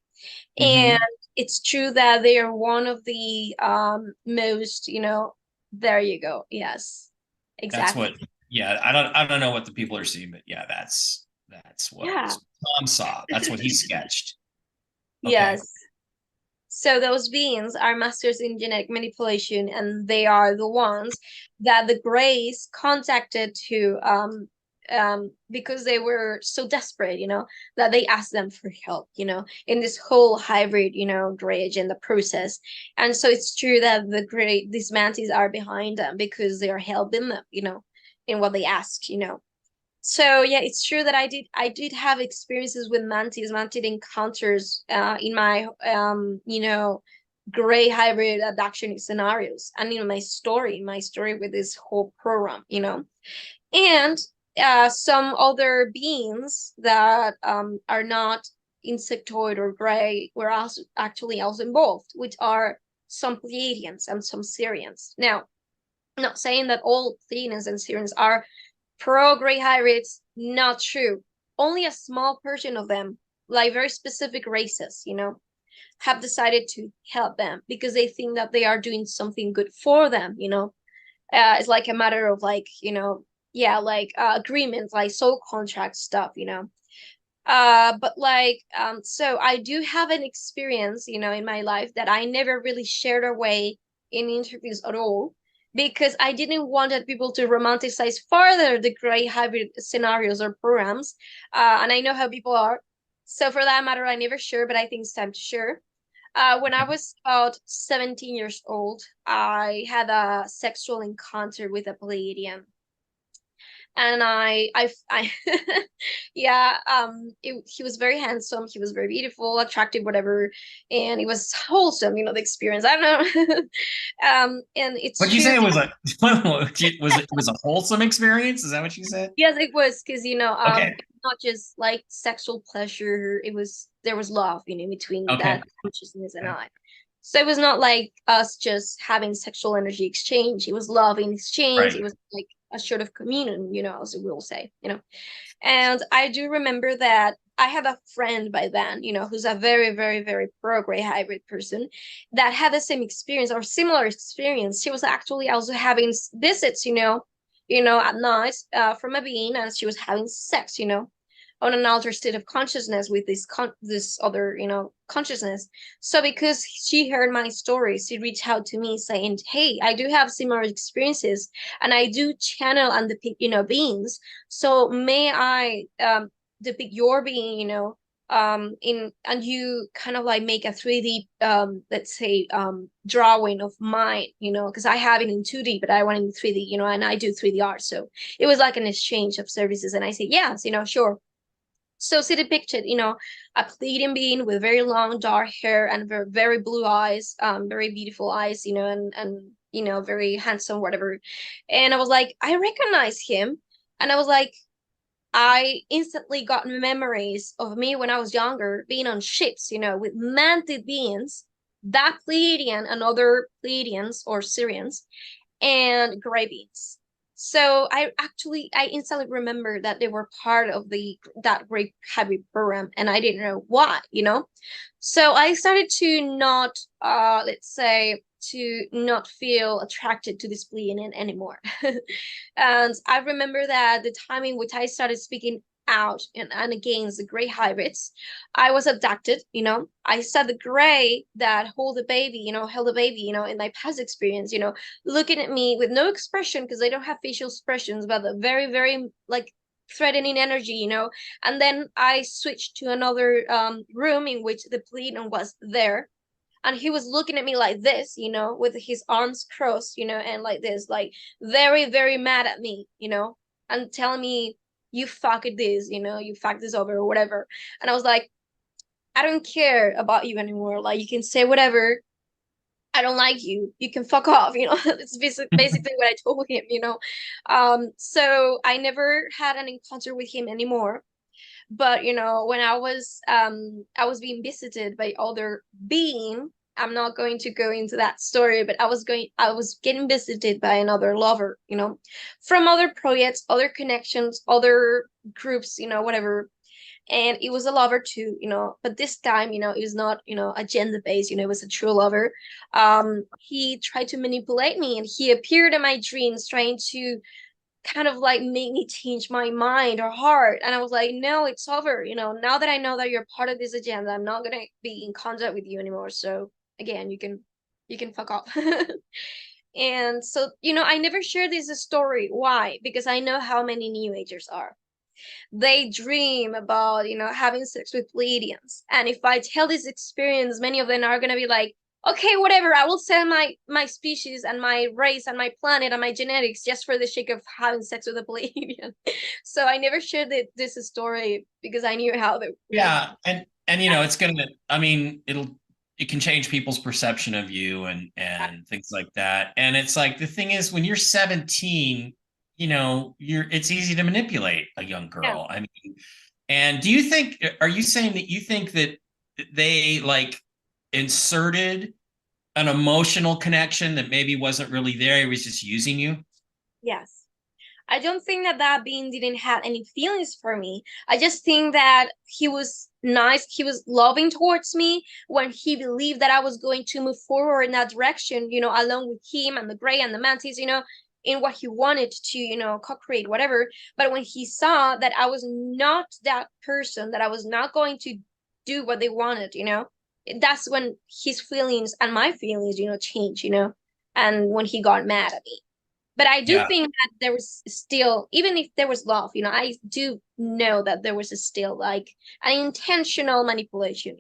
And Mm-hmm. it's true that they are one of the most, there you go. Yes, That's exactly. what, yeah, I don't know what the people are seeing, but yeah, that's what Yeah. Tom saw. That's what he sketched. Okay. Yes. So those beings are masters in genetic manipulation, and they are the ones that the Greys contacted to because they were so desperate, that they asked them for help, in this whole hybrid, Grey agenda process. And so it's true that these mantis are behind them because they are helping them, in what they ask. So yeah, it's true that I did have experiences with mantid encounters in my Gray hybrid abduction scenarios, and my story with this whole program. And some other beings that are not insectoid or gray were also actually also involved, which are some Pleiadians and some Syrians. Now, I'm not saying that all Pleiadians and Syrians are pro-gray hybrids, not true. Only a small portion of them, like very specific races, have decided to help them because they think that they are doing something good for them. It's like a matter of like, yeah, like agreements, like soul contract stuff. But like, so I do have an experience, in my life that I never really shared away in interviews at all, because I didn't want people to romanticize further the gray hybrid scenarios or programs. And I know how people are. So for that matter, I never share, but I think it's time to share. When I Okay. was about 17 years old, I had a sexual encounter with a Palladian. And yeah, he was very handsome, he was very beautiful, attractive, whatever, and it was wholesome, the experience. I don't know. And it's What'd you true. say? It was a it was a wholesome experience? Is that what you said? Yes, it was, because Okay. not just like sexual pleasure. There was love, in between Okay. that consciousness and Okay. I. So it was not like us just having sexual energy exchange. It was love in exchange. Right. It was like a sort of communion, as we will say, And I do remember that I had a friend by then, who's a very, very, very pro gray hybrid person that had the same experience or similar experience. She was actually also having visits, at night from a being, and she was having sex, on an altered state of consciousness with this other, consciousness. So because she heard my story, she reached out to me saying, "Hey, I do have similar experiences, and I do channel and depict, beings. So may I depict your being, in and you kind of like make a 3D let's say drawing of mine, because I have it in 2D, but I want it in 3D, and I do 3D art. So it was like an exchange of services, and I say, yes, sure. So she depicted, a Pleiadian being with very long dark hair and very, very blue eyes, very beautiful eyes, and very handsome, whatever. And I was like, I recognize him. And I was like, I instantly got memories of me when I was younger, being on ships, with mantid beings, that Pleiadian and other Pleiadians or Syrians, and gray beans. So I instantly remember that they were part of that great hybrid program, and I didn't know why, So I started to not let's say to not feel attracted to this Pleiadian anymore. And I remember that the time in which I started speaking out and against the gray hybrids, I was abducted, I saw the gray that held the baby, in my past experience, looking at me with no expression because they don't have facial expressions, but a very, very like threatening energy, And then I switched to another room in which the Pleiadian was there. And he was looking at me like this, with his arms crossed, and like this, like very, very mad at me, and telling me, you fucked this, you fucked this over or whatever. And I was like, I don't care about you anymore. Like, you can say whatever. I don't like you. You can fuck off, It's basically what I told him, So I never had an encounter with him anymore. But when I was being visited by other being, I'm not going to go into that story, but I was getting visited by another lover, from other projects, other connections, other groups, whatever. And it was a lover too, but this time, it was not, agenda based, it was a true lover. He tried to manipulate me, and he appeared in my dreams trying to kind of like make me change my mind or heart. And I was like, no, it's over. Now that I know that you're part of this agenda, I'm not gonna be in contact with you anymore. So again, you can fuck off. And so, I never share this story. Why? Because I know how many new agers are. They dream about, having sex with Pleiadians. And if I tell this experience, many of them are gonna be like, okay, whatever, I will sell my species and my race and my planet and my genetics just for the sake of having sex with a Pleiadian. So I never shared this story because I knew how they Yeah, and it's gonna. I mean, it can change people's perception of you and things like that. And it's like the thing is, when you're 17, it's easy to manipulate a young yeah. girl. I mean, and are you saying that you think that they like inserted an emotional connection that maybe wasn't really there? He was just using you. Yes. I don't think that being didn't have any feelings for me. I just think that he was nice. He was loving towards me when he believed that I was going to move forward in that direction, along with him and the gray and the mantis, in what he wanted to, co-create, whatever. But when he saw that I was not that person, that I was not going to do what they wanted, that's when his feelings and my feelings, change, and when he got mad at me. But I do Yeah. think that there was still, even if there was love, I do know that there was still like an intentional manipulation,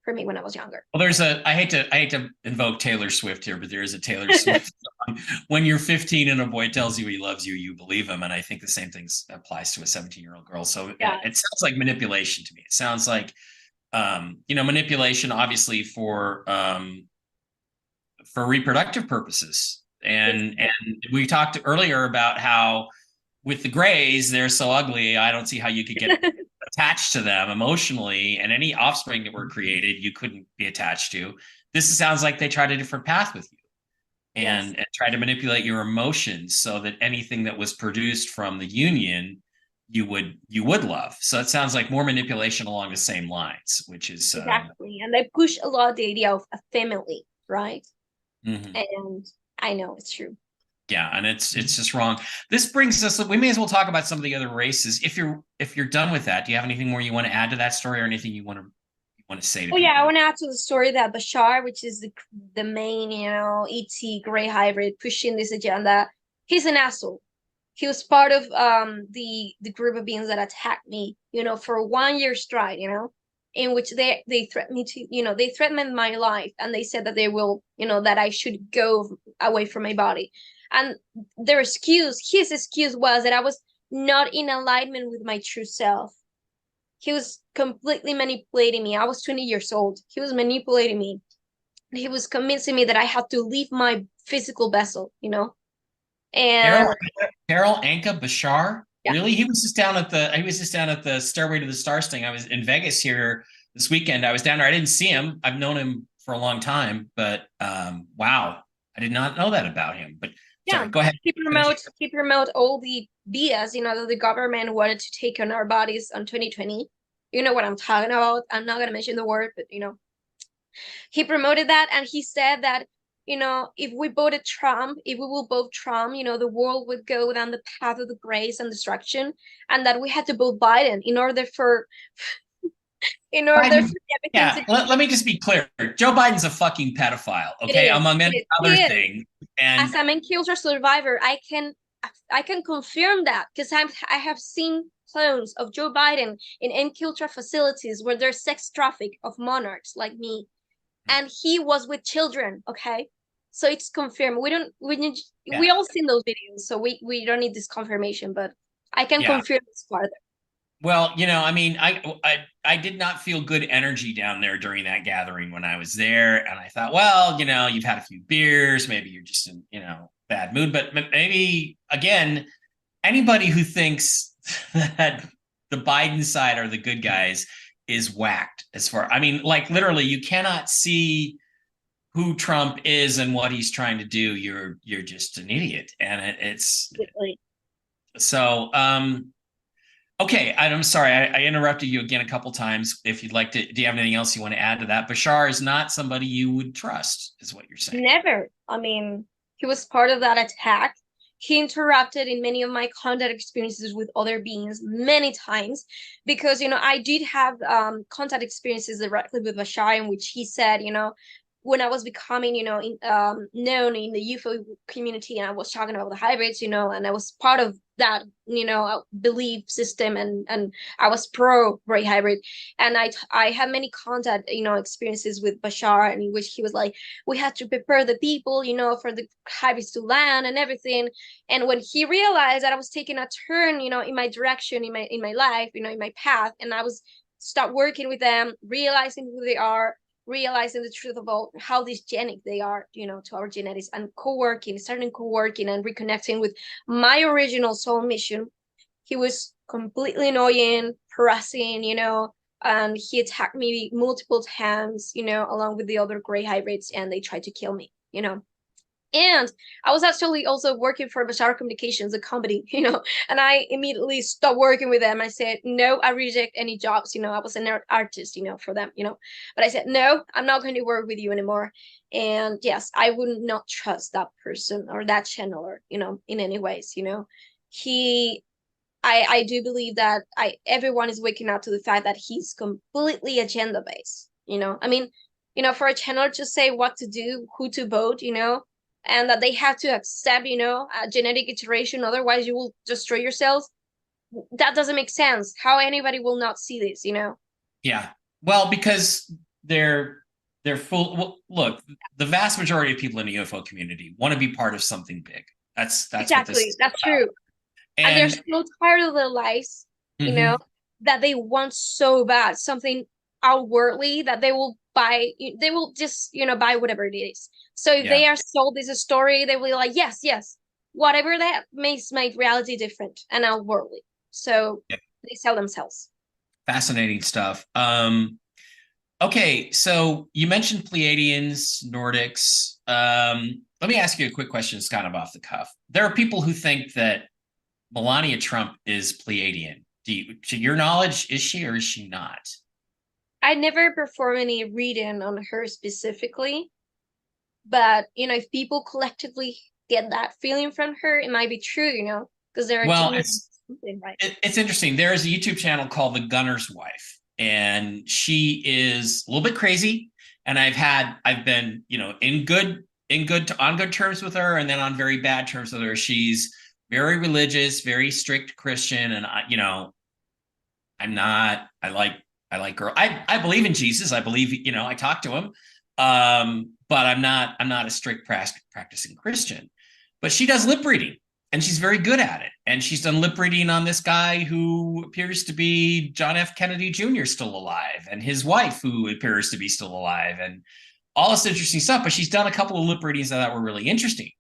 for me when I was younger. Well, I hate to invoke Taylor Swift here, but there is a Taylor Swift song. When you're 15 and a boy tells you he loves you, you believe him. And I think the same thing applies to a 17-year-old girl. So Yeah. it sounds like manipulation to me. It sounds like, manipulation, obviously for reproductive purposes. And we talked earlier about how with the grays, they're so ugly. I don't see how you could get attached to them emotionally, and any offspring that were created, you couldn't be attached to. This sounds like they tried a different path with you. Yes. and try to manipulate your emotions so that anything that was produced from the union you would love. So it sounds like more manipulation along the same lines, which is Exactly. And they push a lot the idea of a family, right? mhm. And I know it's true. Yeah, and it's just wrong. This brings us, we may as well talk about some of the other races. If you're done with that, do you have anything more you want to add to that story or anything you want to say to Oh yeah, I people? want to add to the story that Bashar, which is the main, ET gray hybrid pushing this agenda, he's an asshole. He was part of the group of beings that attacked me, for 1 year stride, in which they threatened me to, they threatened my life, and they said that they will, that I should go away from my body. And his excuse was that I was not in alignment with my true self. He was completely manipulating me. I was 20 years old. He was manipulating me. He was convincing me that I had to leave my physical vessel, Carol and Carol Anka Bashar? yeah. Really? He was just down at the Stairway to the Stars thing. I was in Vegas here this weekend. I was down there. I didn't see him. I've known him for a long time, but wow, I did not know that about him. But Yeah, sorry, go ahead. Finish. he promote all the BS, that the government wanted to take on our bodies on 2020. You know what I'm talking about. I'm not gonna mention the word, but he promoted that, and he said that, if we voted Trump, if we will vote Trump, the world would go down the path of the grace and destruction, and that we had to vote Biden in order for Biden, everything yeah, to let me just be clear. Joe Biden's a fucking pedophile, it okay, is. among It many is. other He is. things. As And a man killer survivor, I can confirm that because I have seen clones of Joe Biden in MKUltra facilities where there's sex traffic of monarchs like me, and he was with children. Okay, so it's confirmed. We yeah, all seen those videos, so we don't need this confirmation, but I can yeah. confirm this further. Well, I mean, I did not feel good energy down there during that gathering when I was there, and I thought, well, you've had a few beers, maybe you're just in, bad mood, but maybe again, anybody who thinks that the Biden side are the good guys is whacked. I mean, like literally, you cannot see who Trump is and what he's trying to do. You're just an idiot, and it's Really. so. Okay, I'm sorry, I interrupted you again a couple times. If you'd like to, do you have anything else you want to add to that? Bashar is not somebody you would trust, is what you're saying. Never. I mean, he was part of that attack. He interrupted in many of my contact experiences with other beings many times because, I did have contact experiences directly with Bashar in which he said, when I was becoming, known in the UFO community, and I was talking about the hybrids, and I was part of that, belief system, and I was pro gray hybrid, and I had many contact, experiences with Bashar, in which he was like, we had to prepare the people, for the hybrids to land and everything. And when he realized that I was taking a turn, in my direction, in my life, in my path, and I was start working with them, realizing who they are, realizing the truth about how dysgenic they are, to our genetics, and starting co-working and reconnecting with my original soul mission. He was completely annoying, harassing, and he attacked me multiple times, along with the other gray hybrids, and they tried to kill me. And I was actually also working for Bashar Communications, a company, and I immediately stopped working with them. I said, no, I reject any jobs. I was an artist, for them, but I said, no, I'm not going to work with you anymore. And yes, I would not trust that person or that channeler, in any ways, He, I do believe that everyone is waking up to the fact that he's completely agenda based, I mean, for a channeler to say what to do, who to vote, and that they have to accept, a genetic iteration, otherwise you will destroy yourselves. That doesn't make sense. How anybody will not see this? Yeah. Well, because they're full. Well, look, the vast majority of people in the UFO community want to be part of something big. That's what this Exactly, is that's about. true. And they're And so tired of their lives, you know, mhm, that they want so bad something outwardly that they will just, buy whatever it is. So if yeah, they are sold this story, they will be like, yes, yes, whatever that makes my reality different and outwardly. So yeah, they sell themselves. fascinating stuff. Okay, so you mentioned Pleiadians, Nordics. let me ask you a quick question. It's kind of off the cuff. There are people who think that Melania Trump is Pleiadian. To your knowledge, is she or is she not? I never perform any reading on her specifically, but if people collectively get that feeling from her, it might be true, because they're Well, genuine something, right? it's interesting. There is a YouTube channel called The Gunner's Wife, and she is a little bit crazy. And I've been, on good terms with her, and then on very bad terms with her. She's very religious, very strict Christian, and I'm not. I like girl. I believe in Jesus. I believe, I talk to him. But I'm not a strict practicing Christian. But she does lip reading, and she's very good at it. And she's done lip reading on this guy who appears to be John F. Kennedy Jr. still alive, and his wife who appears to be still alive, and all this interesting stuff. But she's done a couple of lip readings that were really interesting.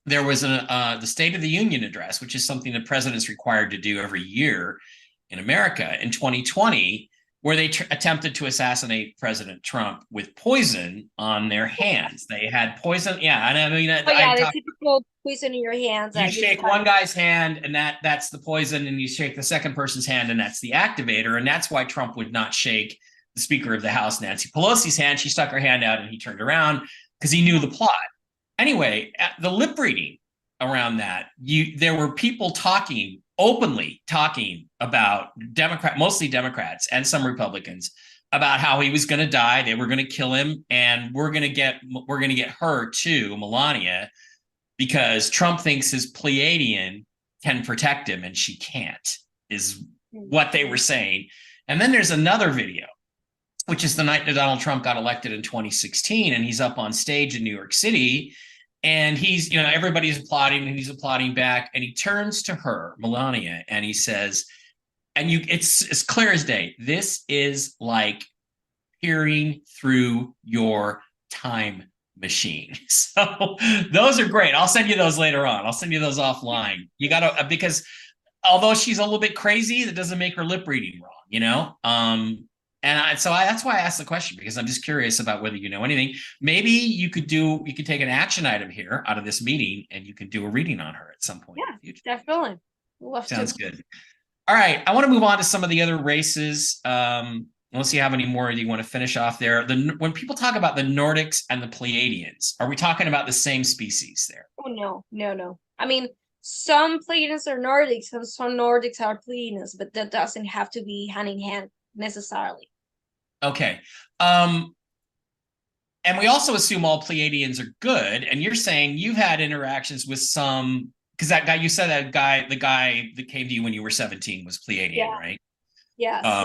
There was the State of the Union address, which is something the president's required to do every year in America in 2020, where they attempted to assassinate President Trump with poison on their hands. They had poison. Yeah. And I mean, Oh yeah, the typical poison in your hands you that you shake one guy's hand and that's the poison, and you shake the second person's hand and that's the activator. And that's why Trump would not shake the Speaker of the House, Nancy Pelosi's hand. She stuck her hand out and he turned around because he knew the plot. Anyway, the lip reading around that, there were people openly talking about mostly Democrats and some Republicans, about how he was going to die. They were going to kill him, and we're going to get her too, Melania, because Trump thinks his Pleiadian can protect him and she can't, is what they were saying. And then there's another video, which is the night that Donald Trump got elected in 2016, and he's up on stage in New York City, and he's, everybody's applauding, and he's applauding back, and he turns to her, Melania, and he says, it's as clear as day, this is like peering through your time machine. So those are great. I'll send you those later on. I'll send you those offline. You gotta, because although she's a little bit crazy, that doesn't make her lip reading wrong, that's why I asked the question, because I'm just curious about whether you know anything. Maybe you could take an action item here out of this meeting, and you could do a reading on her at some point in the future. Definitely. Sounds good. All right, I want to move on to some of the other races. Unless you have any more, you want to finish off there. When people talk about the Nordics and the Pleiadians, are we talking about the same species there? Oh no. I mean, some Pleiadians are Nordics and some Nordics are Pleiadians, but that doesn't have to be hand in hand necessarily. Okay. And we also assume all Pleiadians are good. And you're saying you've had interactions with some, because that guy, you said the guy that came to you when you were 17 was Pleiadian, right? Yes.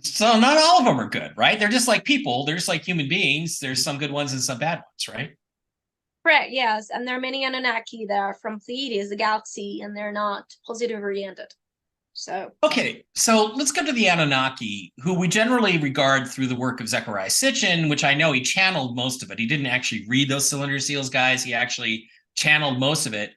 So not all of them are good, right? They're just like people. They're just like human beings. There's some good ones and some bad ones, right? Correct, yes. And there are many Anunnaki that are from Pleiades, the galaxy, and they're not positive oriented. So okay, so let's go to the Anunnaki, who we generally regard through the work of Zecharia Sitchin, which I know he channeled most of it. He didn't actually read those Cylinder Seals guys. He actually channeled most of it.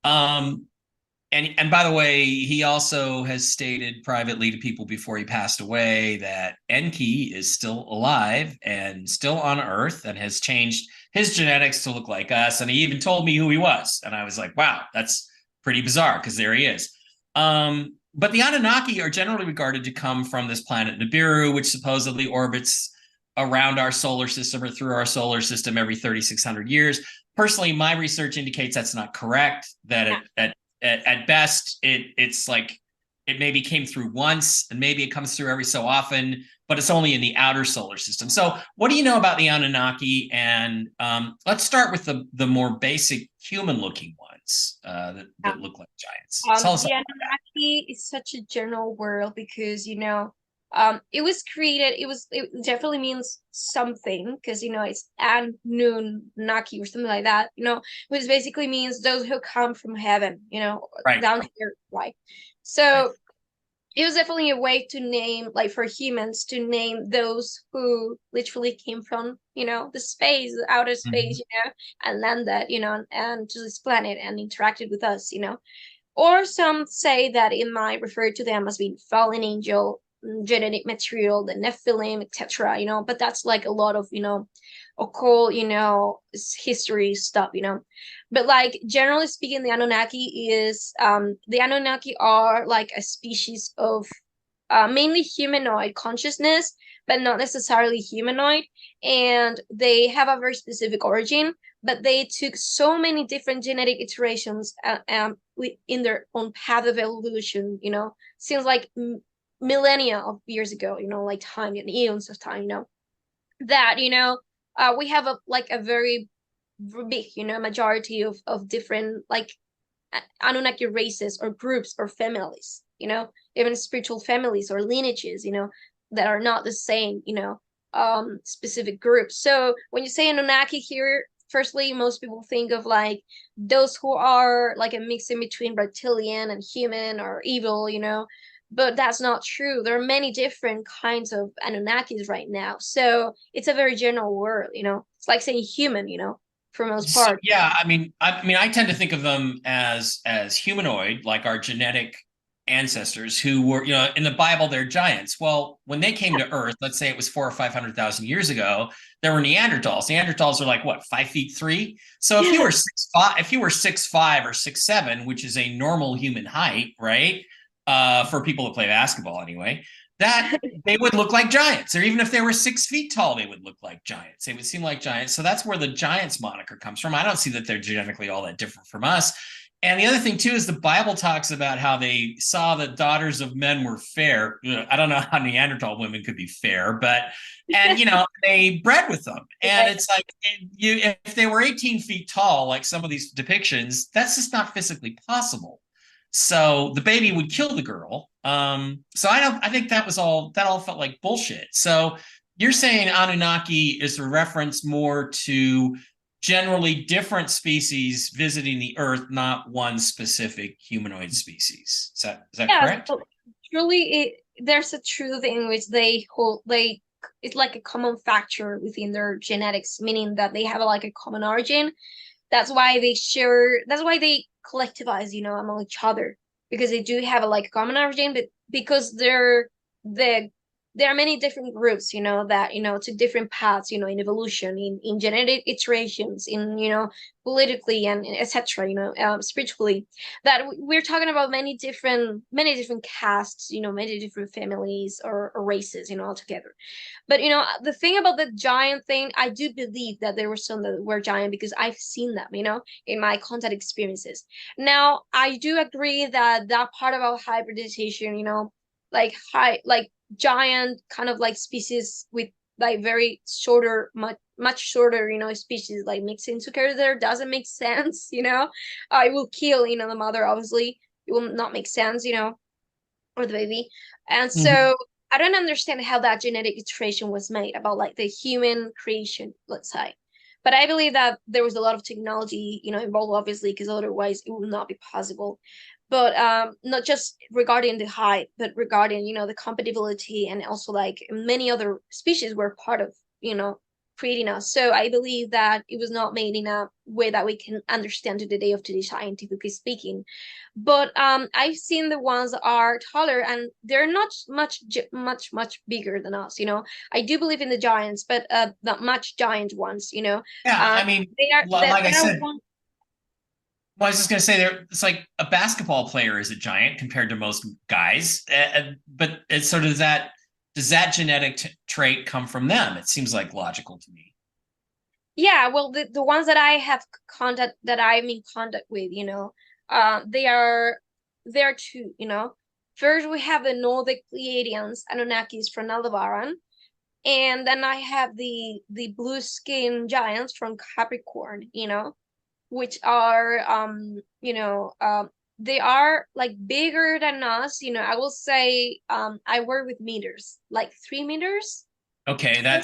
And by the way, he also has stated privately to people before he passed away that Enki is still alive and still on Earth and has changed his genetics to look like us. And he even told me who he was. And I was like, wow, that's pretty bizarre, because there he is. But the Anunnaki are generally regarded to come from this planet Nibiru, which supposedly orbits around our solar system or through our solar system every 3,600 years. Personally, my research indicates that's not correct, that at best, it's like it maybe came through once, and maybe it comes through every so often, but it's only in the outer solar system. So what do you know about the Anunnaki? And let's start with the more basic human-looking ones that look like giants. Tell us the Anunnaki is such a general word because it was created. It definitely means something because it's Anunnaki or something like that. Which basically means those who come from heaven. Right. Down here, right? So it was definitely a way to name, like for humans, to name those who literally came from the space, the outer space, and landed, and to this planet and interacted with us, Or some say that it might refer to them as being fallen angel, genetic material, the Nephilim, etc. But that's like a lot of occult, history stuff, But like generally speaking, the Anunnaki are like a species of mainly humanoid consciousness, but not necessarily humanoid. And they have a very specific origin, but they took so many different genetic iterations in their own path of evolution, since like millennia of years ago, like time and eons of time, that, we have a very big, majority of different like Anunnaki races or groups or families, even spiritual families or lineages, that are not the same, specific groups. So when you say Anunnaki here, firstly, most people think of like those who are like a mix in between reptilian and human or evil, but that's not true. There are many different kinds of Anunnakis right now. So it's a very general word, It's like saying human, for most So, part. yeah, I tend to think of them as humanoid, like our genetic ancestors who were, in the Bible, they're giants. Well, when they came to Earth, let's say it was 400 or 500,000 years ago, there were Neanderthals. Neanderthals are like what, 5'3"? So if you were 6'5", if you were 6'5" or 6'7", which is a normal human height, right? For people who play basketball anyway, that they would look like giants. Or even if they were 6 feet tall, they would look like giants. They would seem like giants. So that's where the giants moniker comes from. I don't see that they're genetically all that different from us. And the other thing too is the Bible talks about how they saw the daughters of men were fair. I don't know how Neanderthal women could be fair, but they bred with them. And Right. it's like if they were 18 feet tall, like some of these depictions, that's just not physically possible. So the baby would kill the girl. So I think that all felt like bullshit. So you're saying Anunnaki is a reference more to generally different species visiting the Earth, not one specific humanoid species. Is that Yeah, correct? so truly there's a truth in which they it's like a common factor within their genetics, meaning that they have like a common origin. That's why they collectivize, among each other, because they do have a like common origin, but because the there are many different groups, that, to different paths, in evolution, in genetic iterations, in, politically and etc., spiritually, that we're talking about many different castes, many different families or races, altogether. But the thing about the giant thing, I do believe that there were some that were giant because I've seen them, in my contact experiences. Now, I do agree that that part about hybridization, like giant kind of like species with like very shorter, much shorter, species like mixing together doesn't make sense, it will kill, the mother, obviously. It will not make sense, or the baby. And Mhm. so I don't understand how that genetic iteration was made about like the human creation, let's say. But I believe that there was a lot of technology, involved, obviously, because otherwise it would not be possible. But not just regarding the height, but regarding, the compatibility, and also like many other species were part of, creating us. So I believe that it was not made in a way that we can understand to the day of today, scientifically speaking. But I've seen the ones that are taller, and they're not much bigger than us. I do believe in the giants, but not much giant ones. Yeah, Uh, like I there are said, one. well, I was just gonna say it's like a basketball player is a giant compared to most guys. But so does that genetic trait come from them? It seems like logical to me. Yeah, well, the ones that I have contact that I'm in contact with, they are two. First we have the Nordic Pleiadians, Anunnakis from Aldebaran. And then I have the blue skin giants from Capricorn, which are they are like bigger than us. I will say I work with meters, like 3 meters Okay, tall or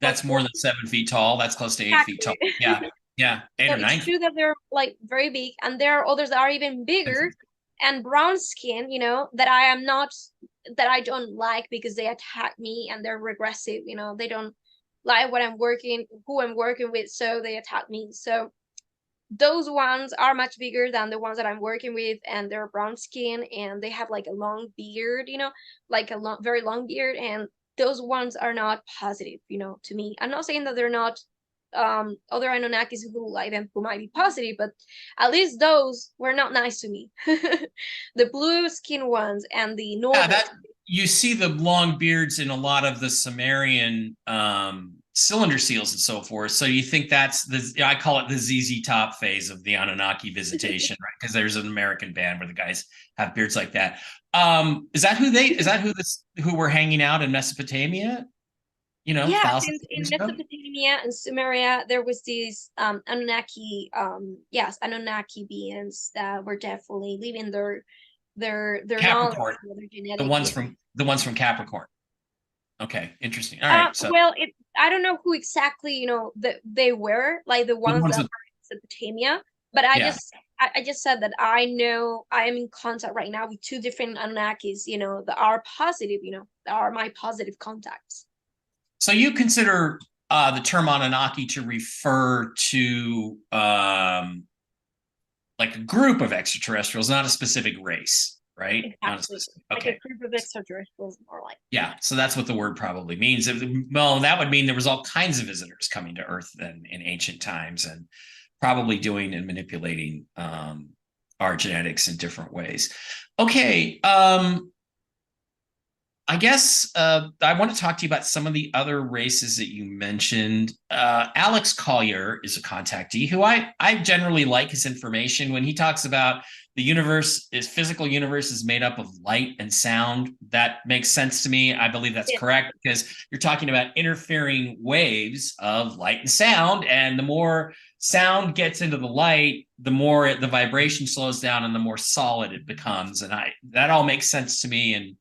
that's more four. than 7 feet tall. That's close to 8 feet tall. Exactly. Yeah, yeah, eight So or it's 9 feet. true that they're like very big, and there are others that are even bigger and brown skin, that I don't like because they attack me and they're regressive, they don't like who I'm working with, so they attack me. So those ones are much bigger than the ones that I'm working with, and they're brown skin and they have like a long beard, like a very long beard, and those ones are not positive, to me. I'm not saying that they're not other Anunnakis who like them who might be positive, but at least those were not nice to me. The blue skin ones and the Yeah, northern. that you see the long beards in a lot of the Sumerian cylinder seals and so forth. So you think that's I call it the ZZ Top phase of the Anunnaki visitation, right? Because there's an American band where the guys have beards like that. Is that who were hanging out in Mesopotamia, Yes, thousands of in years ago? Mesopotamia and Sumeria, there was these Anunnaki, Anunnaki beings that were definitely living their knowledge, Capricorn, their the genetic, ones yeah. from Capricorn. Okay, interesting. All right, so Well, I don't know who exactly, that they were, like the the ones ones that with were in Mesopotamia, but I yeah. just I just said that I know I am in contact right now with two different Anunnakis, that are positive, that are my positive contacts. So you consider the term Anunnaki to refer to like a group of extraterrestrials, not a specific race, right? Not a Exactly. specific. Like a Okay. group of extraterrestrials, more like. Yeah. So that's what the word probably means. Well, that would mean there was all kinds of visitors coming to Earth then in ancient times and probably doing and manipulating our genetics in different ways. Okay. I guess I want to talk to you about some of the other races that you mentioned. Alex Collier is a contactee who I generally like his information when he talks about the universe is physical universe is made up of light and sound. That makes sense to me. I believe that's Yeah. correct because you're talking about interfering waves of light and sound. And the more sound gets into the light, the more the vibration slows down and the more solid it becomes. And that all makes sense to me. And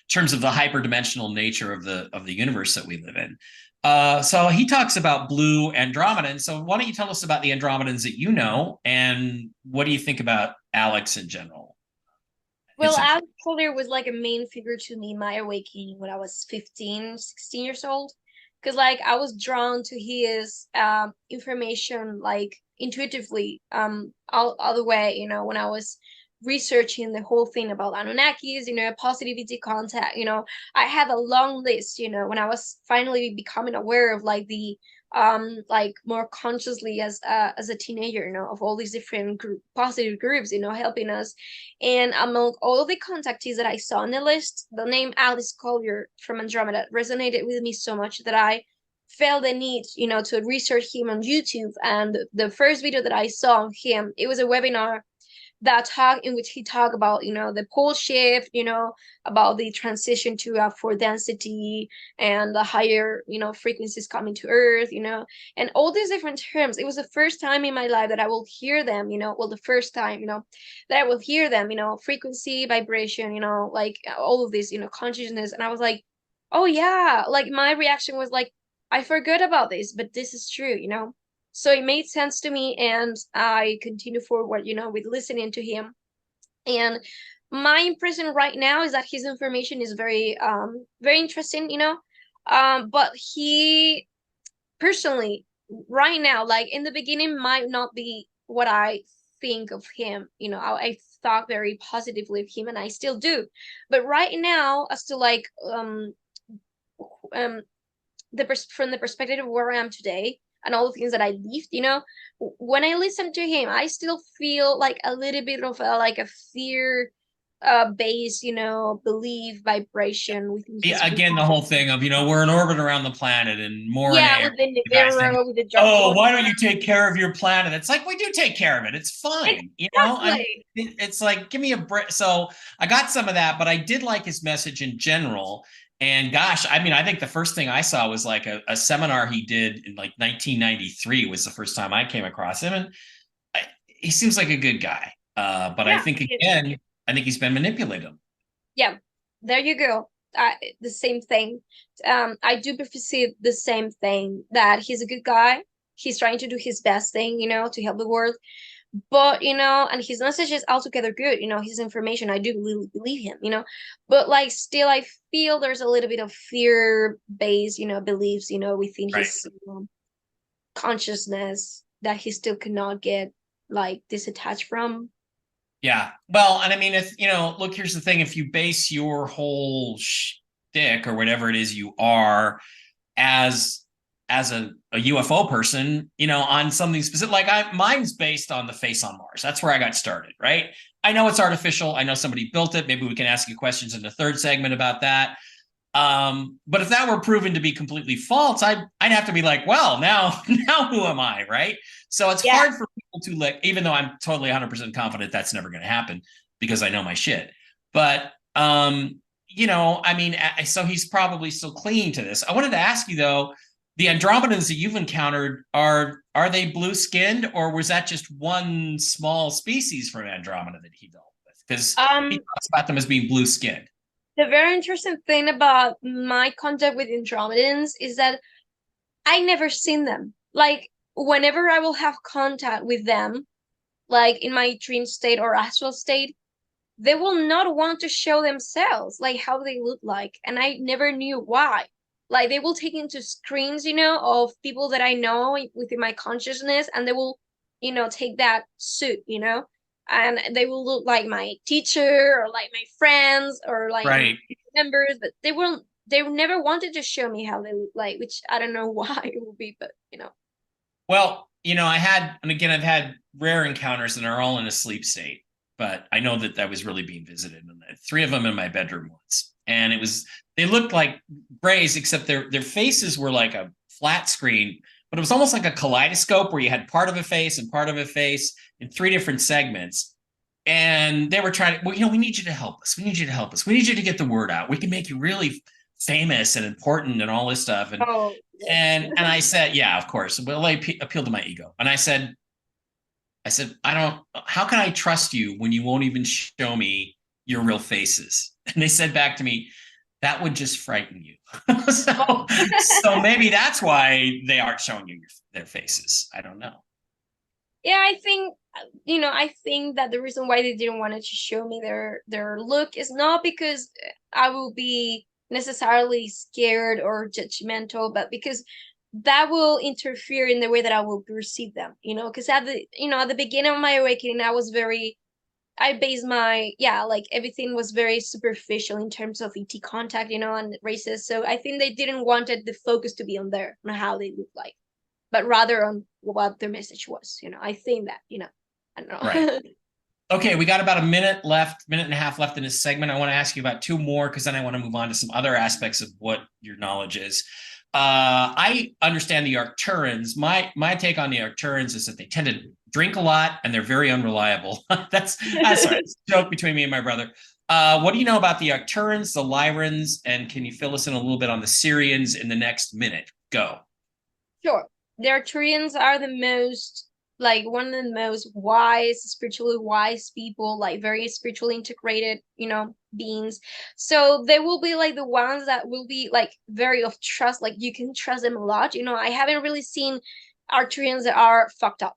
terms of the hyperdimensional nature of the universe that we live in. So he talks about blue Andromedans. So why don't you tell us about the Andromedans that you know, and what do you think about Alex in general? Well, His Alex Collier was like a main figure to me in my awakening when I was 15, 16 years old. Because like I was drawn to his information like intuitively all the way, when I was researching the whole thing about Anunnakis, positivity contact, I had a long list, when I was finally becoming aware of like the like more consciously as a teenager, of all these different positive groups, helping us. And among all of the contactees that I saw on the list, the name Alice Collier from Andromeda resonated with me so much that I felt the need, to research him on YouTube. And the first video that I saw of him, it was a webinar that talk in which he talked about, the pole shift, about the transition to for density and the higher, frequencies coming to Earth, and all these different terms. It was the first time in my life that I will hear them, well, the first time, that I will hear them, frequency, vibration, like all of this, consciousness. And I was like, oh yeah, like my reaction was like, I forgot about this, but this is true, so it made sense to me, and I continue forward, with listening to him. And my impression right now is that his information is very interesting, but he personally right now, like in the beginning, might not be what I think of him. I thought very positively of him, and I still do. But right now, as to like um from the perspective of where I am today and all the things that I lived, when I listen to him, I still feel like a little bit of a fear based, belief vibration within his yeah, voice. again, the whole thing of we're in orbit around the planet and more in Yeah, air. with the The guys saying, Nivera, with the "Oh, Dracula. why don't you take care of your planet?" It's like we do take care of it. It's fine, I mean, Exactly. it's like give me a break. So I got some of that, but I did like his message in general. And gosh, I mean, I think the first thing I saw was like a seminar he did in like 1993 was the first time I came across him, and he seems like a good guy. But I Yeah, think it is. again, I think he's been manipulated. Yeah, there you go. The same thing. I do perceive the same thing, that he's a good guy. He's trying to do his best thing, to help the world. But, and his message is altogether good, his information, I do really believe him, but like still I feel there's a little bit of fear based, beliefs, within Right. his consciousness that he still cannot get like disattached from. Yeah. Well, and I mean, if look, here's the thing: if you base your whole dick or whatever it is you are as a UFO person, on something specific. Like mine's based on the face on Mars. That's where I got started, right? I know it's artificial. I know somebody built it. Maybe we can ask you questions in the third segment about that. But if that were proven to be completely false, I'd have to be like, well, now who am I, right? So it's Yeah. hard for people to like, even though I'm totally 100% confident that's never going to happen because I know my shit. But I mean, so he's probably still clinging to this. I wanted to ask you though, the Andromedans that you've encountered are they blue skinned, or was that just one small species from Andromeda that he dealt with? Because he Um, talks about them as being blue skinned. the very interesting thing about my contact with Andromedans is that I never seen them. Like whenever I will have contact with them, like in my dream state or astral state, they will not want to show themselves, like how they look like. And I never knew why. Like they will take into screens, of people that I know within my consciousness, and they will, take that suit, and they will look like my teacher or like my friends or like my Right. members, but they never wanted to show me how they look like, which I don't know why it will be, but. Well, I've had rare encounters and are all in a sleep state, but I know that was really being visited. And three of them in my bedroom once. And they looked like grays, except their faces were like a flat screen, but it was almost like a kaleidoscope where you had part of a face and part of a face in three different segments. And they were trying to, well, we need you to help us. We need you to help us. We need you to get the word out. We can make you really famous and important and all this stuff. And Oh, and I said, yeah, of course. Well, I appealed to my ego, and I said, I don't. How can I trust you when you won't even show me your real faces? And they said back to me, that would just frighten you. so, oh. so maybe that's why they aren't showing you their faces. I don't know. Yeah, I think that the reason why they didn't want to show me their look is not because I will be necessarily scared or judgmental, but because that will interfere in the way that I will perceive them, because at the beginning of my awakening, I based like everything was very superficial in terms of ET contact, and races. So I think they didn't wanted the focus to be on there, on how they look like, but rather on what their message was. I think that, I don't Right. know. Okay, we got about a minute and a half left in this segment. I want to ask you about two more because then I want to move on to some other aspects of what your knowledge is. I understand the Arcturans. My take on the Arcturans is that they tend to drink a lot and they're very unreliable. That's sorry, it's a joke between me and my brother. What do you know about the Arcturans, the Lyrans, and can you fill us in a little bit on the Syrians in the next minute? Go. Sure. The Arcturians are one of the most wise, spiritually wise people, like very spiritually integrated, beings. So they will be like the ones that will be like very of trust, like you can trust them a lot. I haven't really seen Arcturians that are fucked up,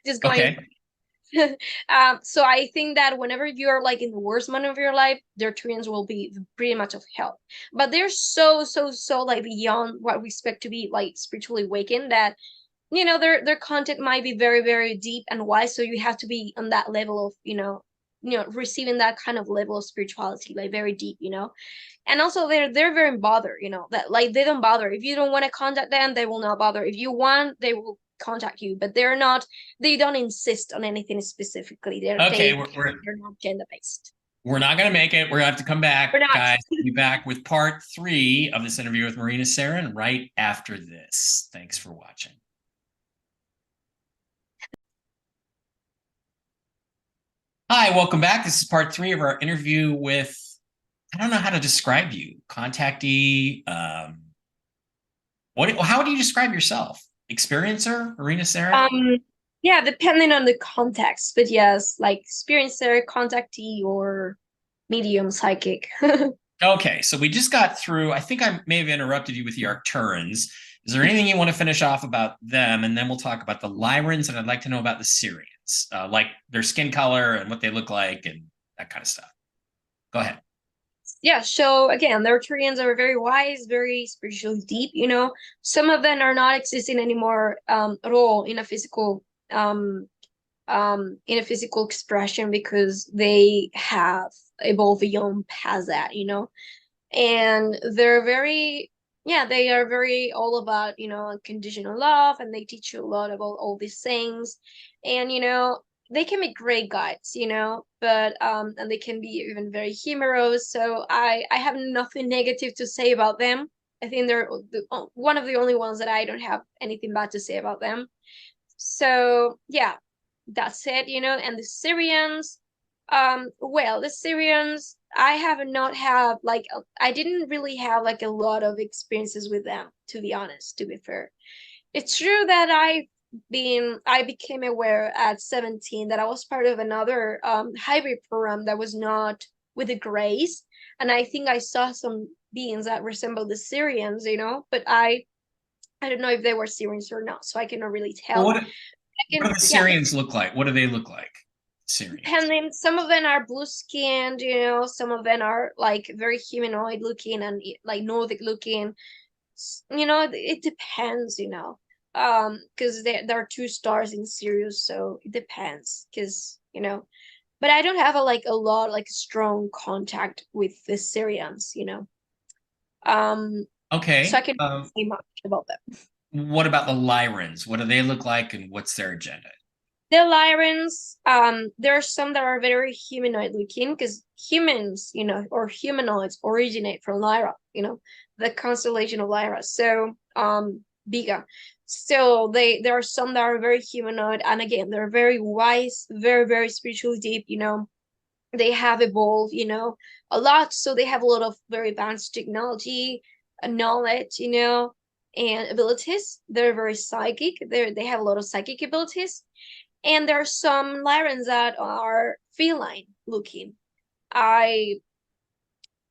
just going. Okay. So I think that whenever you're like in the worst moment of your life, their Arcturians will be pretty much of help. But they're so like beyond what we expect to be like spiritually awakened, that their content might be very very deep and wise. So you have to be on that level of receiving that kind of level of spirituality, like very deep. And also they're very bothered. That like they don't bother if you don't want to contact them. They will not bother if you want. They will contact you, but they don't insist on anything specifically. Okay, we're They're not gender based. we're not going to make it. We're going to have to come back, We're not. guys. We'll be back with part 3 of this interview with Marina Seren right after this. Thanks for watching. Hi, welcome back. This is part 3 of our interview with, I don't know how to describe you, contactee. How would you describe yourself? Experiencer, Marina Seren? Yeah, depending on the context, but yes, like experiencer, contactee, or medium psychic. Okay, so we just got through. I think I may have interrupted you with the Arcturans. Is there anything you want to finish off about them? And then we'll talk about the Lyrans, and I'd like to know about the Syrians, like their skin color and what they look like and that kind of stuff. Go ahead. Yeah, so again, the Arcturians are very wise, very spiritually deep. Some of them are not existing anymore at all in a physical expression because they have evolved beyond past that. and they're very, yeah, they are very all about, unconditional love, and they teach you a lot about all these things. And they can be great guides, but and they can be even very humorous. So I have nothing negative to say about them. I think they're one of the only ones that I don't have anything bad to say about them. So yeah, that's it, and the Syrians, well, the Syrians, I have not have like I didn't really have like a lot of experiences with them, to be honest, to be fair. It's true that I became aware at 17 that I was part of another hybrid program that was not with the Grays, and I think I saw some beings that resembled the Syrians, but I don't know if they were Syrians or not, so I cannot really Well, tell. I what do can, the yeah, Syrians look like? What do they look like? and Syrians. then some of them are blue skinned, some of them are like very humanoid looking and like Nordic looking. It depends, because there are two stars in Sirius, so it depends. Because but I don't have a lot like strong contact with the Syrians, um, so I Okay. can say much about them. What about the Lyrans? What do they look like, and what's their agenda? The Lyrans, there are some that are very humanoid looking because humans, or humanoids originate from Lyra, the constellation of Lyra. So, Biga. So there are some that are very humanoid, and again, they're very wise, very, very spiritually deep, They have evolved, a lot. So they have a lot of very advanced technology, knowledge, and abilities. They're very psychic. They have a lot of psychic abilities, and there are some Lyrans that are feline looking. I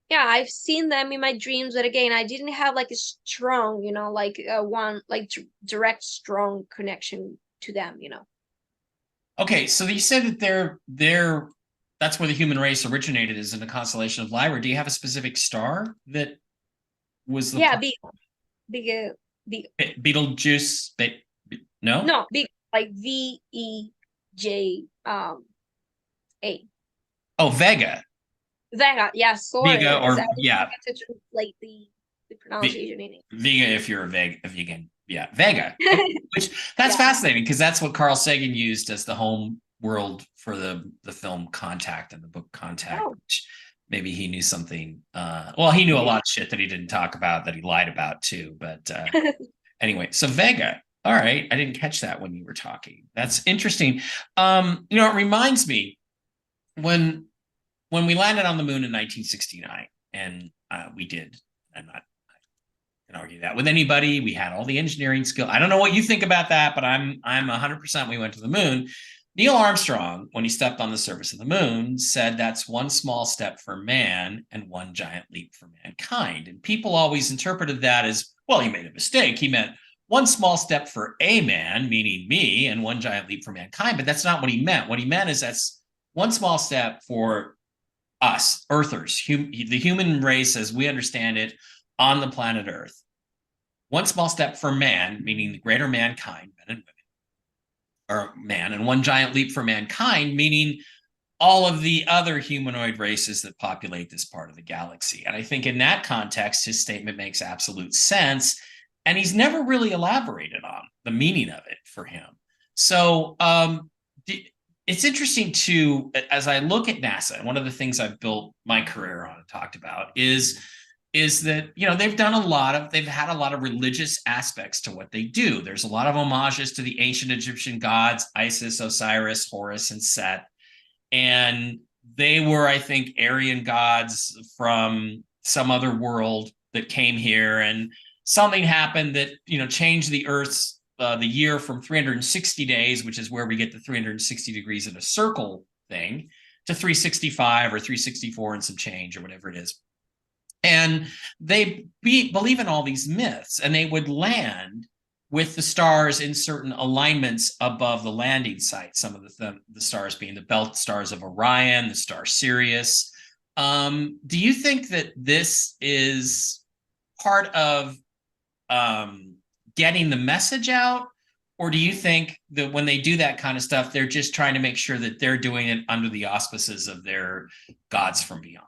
Yeah, I've seen them in my dreams, but again, I didn't have like a strong, like one like direct strong connection to them, Okay, so you said that they're that's where the human race originated, is in the constellation of Lyra. Do you have a specific star that was the Yeah, big big Betelgeuse? No? no, big like VEJ A. Oh, Vega. Vega, yeah, Vega, sorry, because I or didn't yeah, get to translate the pronunciation in Vega if you're a vegan. Yeah, Vega. Okay. English. Which that's Yeah. fascinating because that's what Carl Sagan used as the home world for the film Contact and the book Contact, Oh, which maybe he knew something. Well, he knew a lot maybe. of shit that he didn't talk about that he lied about too. But anyway, so Vega. All right, I didn't catch that when you were talking. That's interesting. It reminds me when we landed on the moon in 1969, and we did. I'm not can argue that with anybody. We had all the engineering skill. I don't know what you think about that, but I'm 100% we went to the moon. Neil Armstrong, when he stepped on the surface of the moon, said that's one small step for man and one giant leap for mankind. And people always interpreted that as, well, he made a mistake. He meant one small step for a man, meaning me, and one giant leap for mankind. But that's not what he meant. What he meant is that's one small step for us, Earthers, the human race as we understand it on the planet Earth. One small step for man, meaning the greater mankind, men and women, or man, and one giant leap for mankind, meaning all of the other humanoid races that populate this part of the galaxy. And I think in that context, his statement makes absolute sense. And he's never really elaborated on the meaning of it for him. So it's interesting too, as I look at NASA, and one of the things I've built my career on and talked about is that they've had a lot of religious aspects to what they do. There's a lot of homages to the ancient Egyptian gods, Isis, Osiris, Horus, and Set. And they were, I think, Aryan gods from some other world that came here, and something happened that changed the Earth's the year from 360 days, which is where we get the 360 degrees in a circle thing, to 365 or 364 and some change or whatever it is. And they believe in all these myths, and they would land with the stars in certain alignments above the landing site. Some of the stars being the belt stars of Orion, the star Sirius. Do you think that this is part of getting the message out? Or do you think that when they do that kind of stuff, they're just trying to make sure that they're doing it under the auspices of their gods from beyond?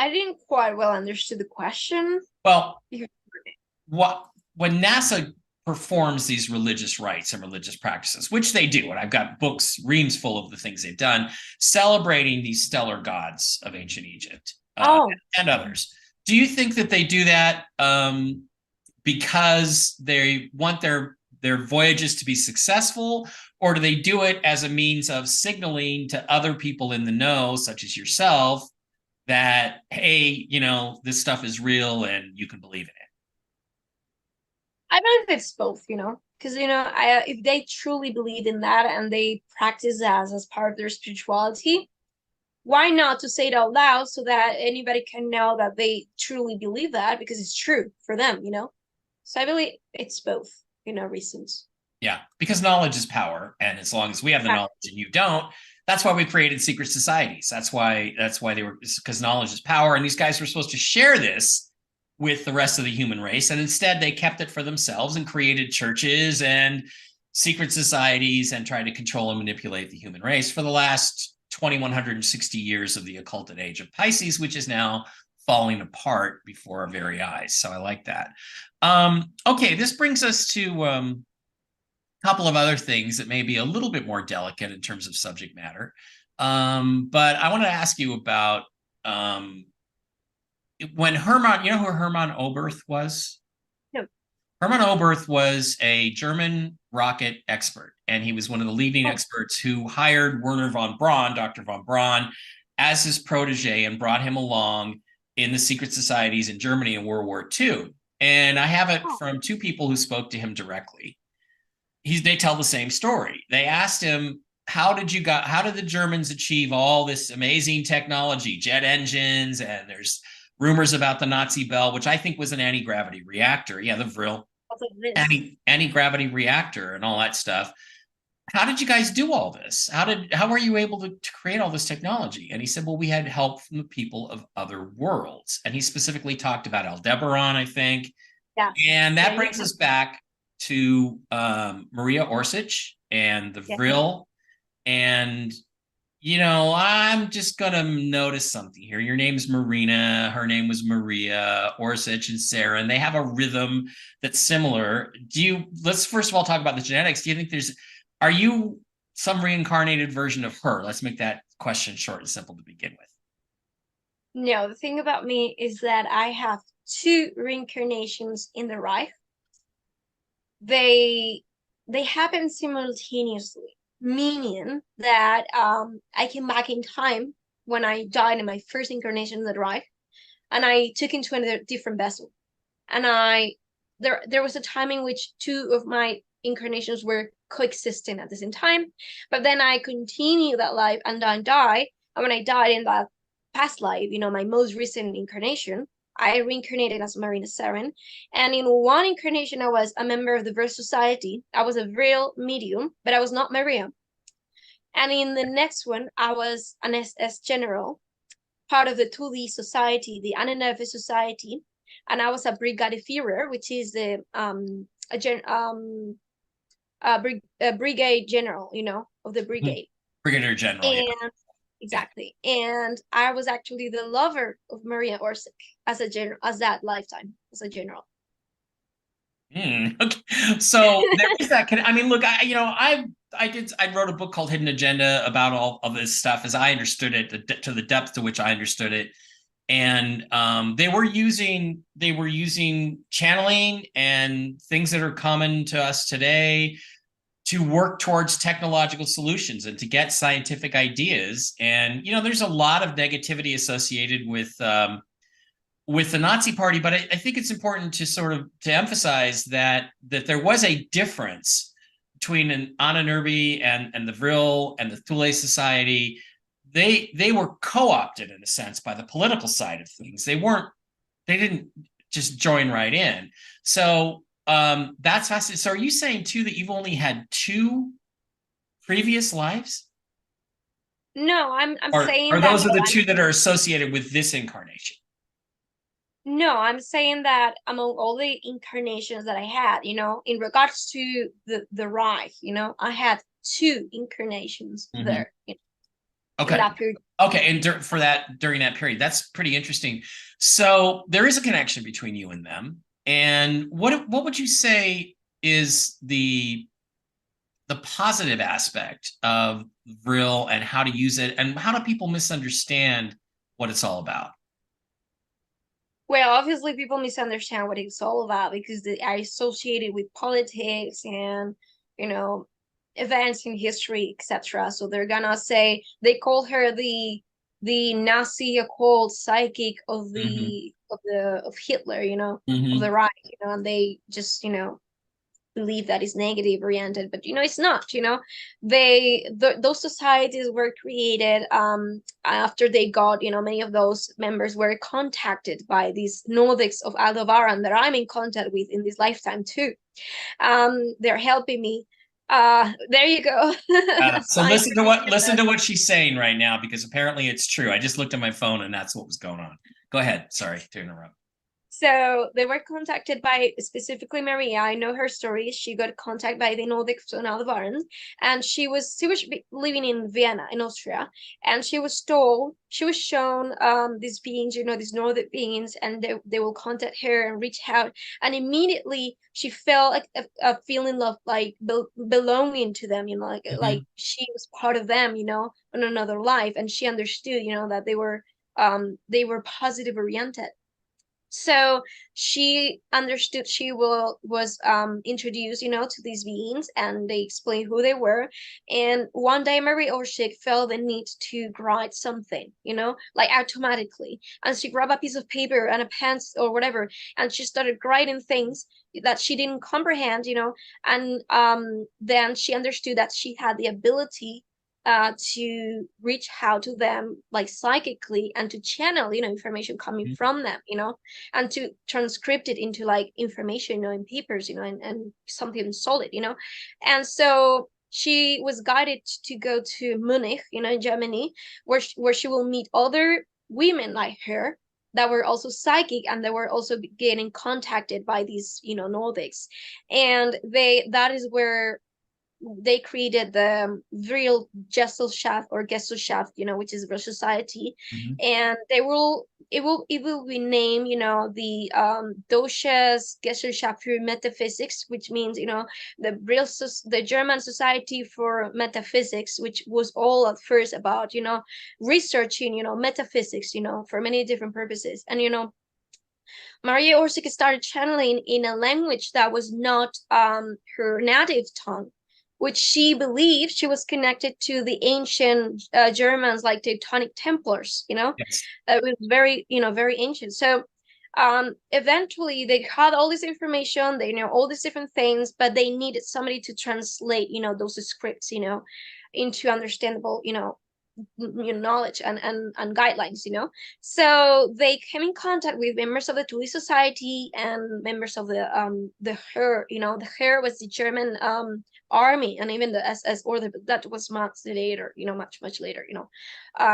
I didn't quite well understood the question. Well, You- what when NASA performs these religious rites and religious practices, which they do, and I've got books reams full of the things they've done, celebrating these stellar gods of ancient Egypt Oh, and others. Do you think that they do that because they want their voyages to be successful, or do they do it as a means of signaling to other people in the know, such as yourself, that hey, this stuff is real and you can believe in it? I believe it's both, because if they truly believe in that and they practice that as part of their spirituality, why not to say it out loud so that anybody can know that they truly believe that because it's true for them. So I believe it's both, reasons. Yeah, because knowledge is power, and as long as we have the knowledge and you don't, that's why we created secret societies. That's why they were, because knowledge is power, and these guys were supposed to share this with the rest of the human race, and instead they kept it for themselves and created churches and secret societies and tried to control and manipulate the human race for the last 2160 years of the occulted age of Pisces, which is now falling apart before our very eyes. So I like that. Okay, this brings us to couple of other things that may be a little bit more delicate in terms of subject matter. But I want to ask you about when Hermann, you know who Hermann Oberth was? No. Hermann Oberth was a German rocket expert, and he was one of the leading experts who hired Werner von Braun, Dr. von Braun, as his protege and brought him along in the secret societies in Germany in World War II. And I have it from two people who spoke to him directly. They tell the same story. They asked him, how did the Germans achieve all this amazing technology, jet engines, and there's rumors about the Nazi Bell, which I think was an anti-gravity reactor. Yeah, the Vril anti-gravity reactor and all that stuff. How did you guys do all this? How were you able to create all this technology? And he said, well, we had help from the people of other worlds. And he specifically talked about Aldebaran, I think. Yeah. And that brings us back to Maria Orsic and the Vril. And, I'm just going to notice something here. Your name's Marina. Her name was Maria. Orsic and Seren. They have a rhythm that's similar. Let's first of all talk about the genetics. Do you think are you some reincarnated version of her? Let's make that question short and simple to begin with. No, the thing about me is that I have two reincarnations in the Reich. They happen simultaneously, meaning that I came back in time when I died in my first incarnation in the Reich, and I took into a different vessel. And there was a time in which two of my incarnations were coexisting at the same time, but then I continued that life and then die. And when I died in that past life, my most recent incarnation, I reincarnated as Marina Seren. And in one incarnation, I was a member of the Vril Society. I was a real medium, but I was not Maria. And in the next one, I was an SS general, part of the Thule Society, the Anenerve Society. And I was a Brigadeführer, which is the brigade general, of the brigade. Brigadier General. And exactly. And I was actually the lover of Maria Orsic as a general, as that lifetime, as a general. Okay. So there is that. I mean, look, I wrote a book called Hidden Agenda about all of this stuff as I understood it, to the depth to which I understood it. And they were using channeling and things that are common to us today to work towards technological solutions and to get scientific ideas. And there's a lot of negativity associated with the Nazi Party, but I think it's important to sort of to emphasize that there was a difference between an Anenerbe and the Vril and the Thule Society. They were co-opted in a sense by the political side of things. They didn't just join right in. So that's fascinating. So are you saying too that you've only had two previous lives? No, I'm saying or that those are the two that are associated with this incarnation? No, I'm saying that among all the incarnations that I had, in regards to the Reich, I had two incarnations there. in Okay. that period. Okay. And for that, during that period, that's pretty interesting. So there is a connection between you and them. And what would you say is the positive aspect of Vril and how to use it, and how do people misunderstand what it's all about? Well, obviously, people misunderstand what it's all about because they are associated with politics and, you know, events in history, etc. So they're gonna say they call her the Nazi occult psychic of Mm-hmm. of Hitler, of the Mm-hmm. Reich, and they just, believe that is negative oriented, but it's not. Those societies were created after they got, many of those members were contacted by these Nordics of Aldebaran that I'm in contact with in this lifetime too. They're helping me. There you go. So Sign listen to what she's saying right now, because apparently it's true. I just looked at my phone and that's what was going on. Go ahead. Sorry to interrupt. So they were contacted by specifically Maria. I know her story. She got contacted by the Nordic Sonalvarn, and she was living in Vienna in Austria, and she was shown these beings, these Nordic beings, and they will contact her and reach out, and immediately she felt like a feeling of like belonging to them, like Mm-hmm. she was part of them, on another life, and she understood, that they were positive oriented. So she understood she was introduced, to these beings, and they explained who they were. And one day Mary Orshik felt the need to write something, like automatically. And she grabbed a piece of paper and a pen or whatever, and she started writing things that she didn't comprehend, and then she understood that she had the ability to reach out to them like psychically and to channel, information coming from them, and to transcript it into like information, in papers, and something solid, and so she was guided to go to Munich, in Germany, where she will meet other women like her that were also psychic, and they were also getting contacted by these, Nordics, and that is where they created the real Gesellschaft or Gesellschaft, which is real society, Mm-hmm. and it will be named, the Deutsches Gesellschaft für Metaphysics, which means, the German Society for Metaphysics, which was all at first about, researching, metaphysics, for many different purposes, and Maria Orsic started channeling in a language that was not her native tongue, which she believed she was connected to the ancient Germans, like Teutonic Templars. Yes. It was very, very ancient. So eventually they had all this information, they know all these different things, but they needed somebody to translate, those scripts, into understandable, knowledge and guidelines, so they came in contact with members of the Tuli Society and members of the Heer. The Heer was the German army, and even the SS order, but that was much later, much later,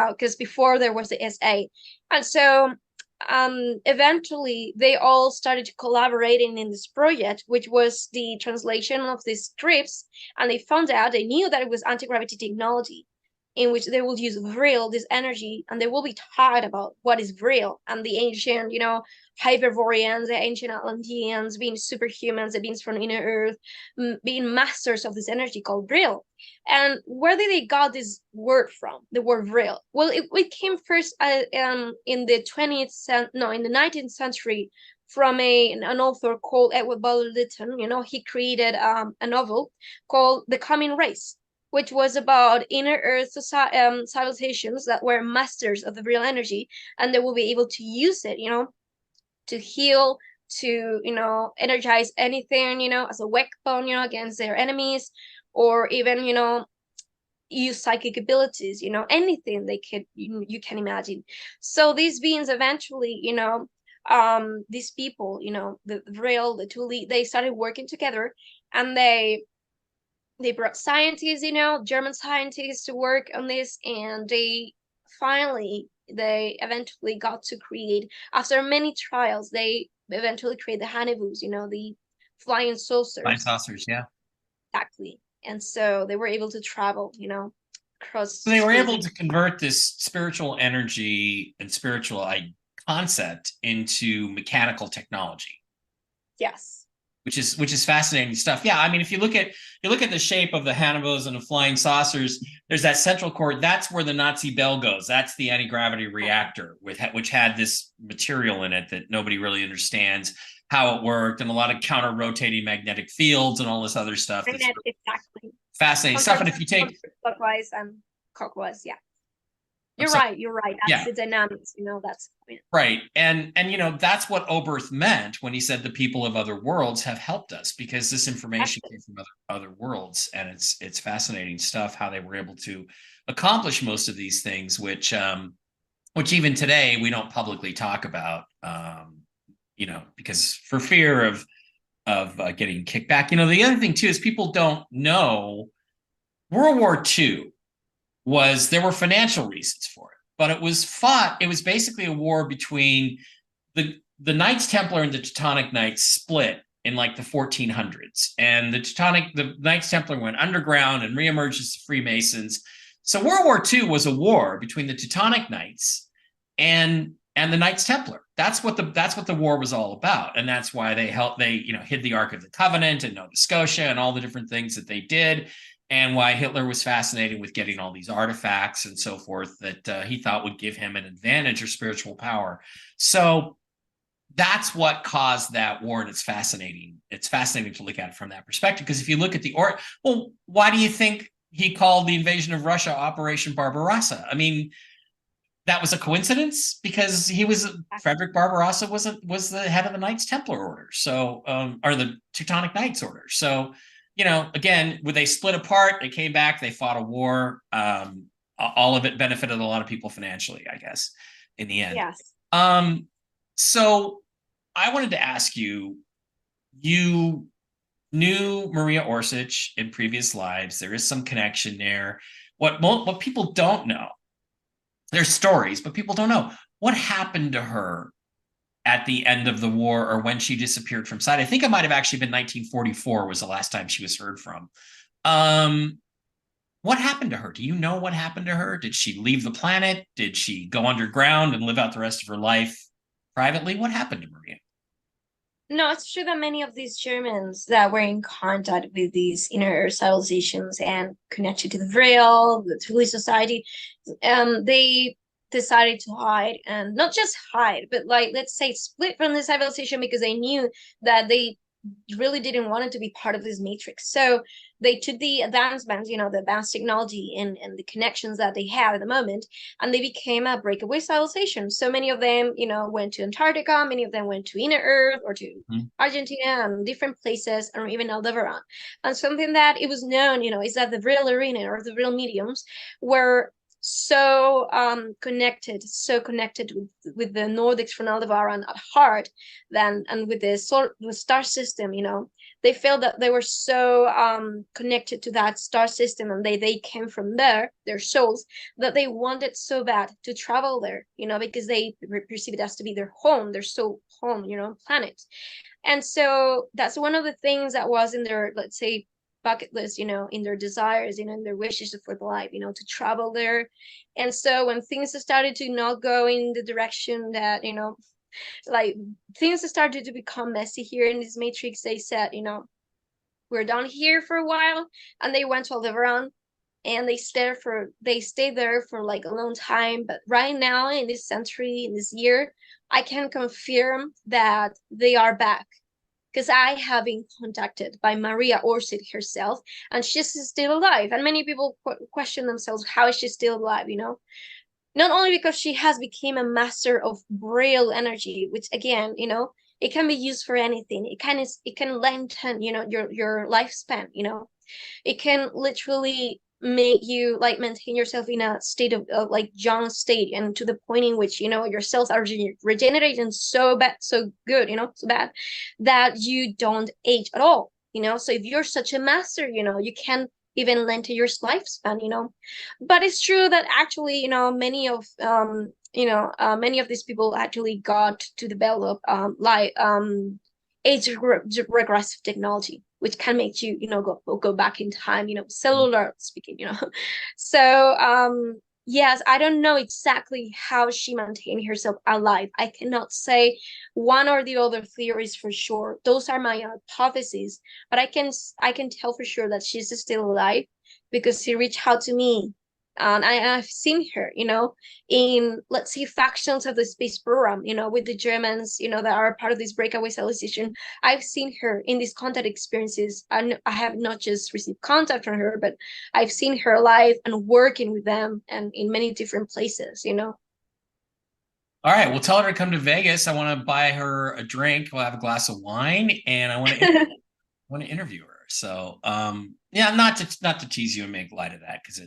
because before there was the SA. And so eventually they all started collaborating in this project, which was the translation of these scripts, and they knew that it was anti-gravity technology, in which they will use vril, this energy, and they will be taught about what is vril and the ancient, Hyperboreans, the ancient Atlanteans, being superhumans, the beings from inner earth, being masters of this energy called vril. And where did they got this word from, the word vril? Well, it came first in the 19th century from an author called Edward Butler Lytton. He created a novel called The Coming Race, which was about inner earth civilizations that were masters of the real energy, and they will be able to use it, to heal, to, energize anything, as a weapon, against their enemies, or even, use psychic abilities, anything they could, you can imagine. So these beings eventually, these people, the real, the Tuli, they started working together, and they brought scientists, German scientists to work on this, and they eventually got to create, after many trials, they eventually create the Hannibus, the flying Flying saucers. saucers. Yeah. Exactly. And so they were able to travel, They were able species. to convert this spiritual energy and spiritual concept into mechanical technology, Yes. which is fascinating stuff. Yeah, I mean, if you look at the shape of the Hanabos and the flying saucers, there's that central core. That's where the Nazi bell goes. That's the anti-gravity reactor, which had this material in it that nobody really understands how it worked, and a lot of counter-rotating magnetic fields and all this other stuff. That's Marina, really exactly. fascinating stuff. And if you take, Clockwise and clockwise, yeah. I'm You're sorry, right. You're right. That's yeah, the dynamics. That's. I mean, right. And that's what Oberth meant when he said the people of other worlds have helped us, because this information exactly. came from other worlds, and it's fascinating stuff how they were able to accomplish most of these things, which even today we don't publicly talk about, because for fear of getting kicked back. The other thing too is people don't know World War II there were financial reasons for it, but it was fought. It was basically a war between the Knights Templar and the Teutonic Knights split in like the 1400s, and the Knights Templar went underground and reemerged as the Freemasons. So World War II was a war between the Teutonic Knights and the Knights Templar. That's what the war was all about, and that's why they hid the Ark of the Covenant in Nova Scotia and all the different things that they did, and why Hitler was fascinated with getting all these artifacts and so forth that he thought would give him an advantage or spiritual power. So that's what caused that war, and it's fascinating. It's fascinating to look at it from that perspective, because if you look at why do you think he called the invasion of Russia Operation Barbarossa? I mean, that was a coincidence, because Frederick Barbarossa was the head of the Knights Templar Order, so or the Teutonic Knights Order. So again, when they split apart, they came back, they fought a war. All of it benefited a lot of people financially, I guess, in the end. Yes. So I wanted to ask you, you knew Maria Orsic in previous lives. There is some connection there. What people don't know, there's stories, but people don't know what happened to her at the end of the war, or when she disappeared from sight. I think it might have actually been 1944 was the last time she was heard from. What happened to her? Do you know what happened to her? Did she leave the planet? Did she go underground and live out the rest of her life privately? What happened to Maria? No, it's true that many of these Germans that were in contact with these inner civilizations and connected to the real, the Thule society, they decided to hide, and not just hide, but like, let's say, split from the civilization, because they knew that they really didn't want it to be part of this matrix. So they took the advancements, the advanced technology and the connections that they had at the moment, and they became a breakaway civilization. So many of them, went to Antarctica, many of them went to Inner Earth or to Argentina and different places, or even Aldebaran. And something that it was known, is that the real arena or the real mediums were so connected with the Nordics from Aldebaran at heart, and with the star system. They felt that they were so connected to that star system, and they came from there, their souls, that they wanted so bad to travel there, because they perceive it as to be their home, their soul home, planet. And so that's one of the things that was in their, let's say, bucket list, in their desires, in their wishes for the life, to travel there. And so when things started to not go in the direction that, like, things started to become messy here in this matrix, they said, we're done here for a while. And they went to Aldebaran, and they stayed there for like a long time. But right now, in this century, in this year, I can confirm that they are back, because I have been contacted by Maria Orsic herself, and she's still alive. And many people question themselves, how is she still alive? Not only because she has become a master of braille energy, which again, it can be used for anything. It can lengthen, your lifespan. It can literally make you like maintain yourself in a state of like young state, and to the point in which your cells are regenerating so bad, so good, so bad that you don't age at all. So if you're such a master, you can even lengthen your lifespan. But it's true that actually, many of these people actually got to develop age regressive technology. which can make you, go back in time, cellular speaking, So, yes, I don't know exactly how she maintained herself alive. I cannot say one or the other theories for sure. Those are my hypotheses, but I can tell for sure that she's still alive because she reached out to me. And I've seen her, in, let's say, factions of the space program, with the Germans, that are part of this breakaway civilization. I've seen her in these contact experiences, and I have not just received contact from her, but I've seen her live and working with them and in many different places. All right, well, tell her to come to Vegas. I want to buy her a drink. We'll have a glass of wine, and I want to interview her. So, yeah, not to tease you and make light of that, because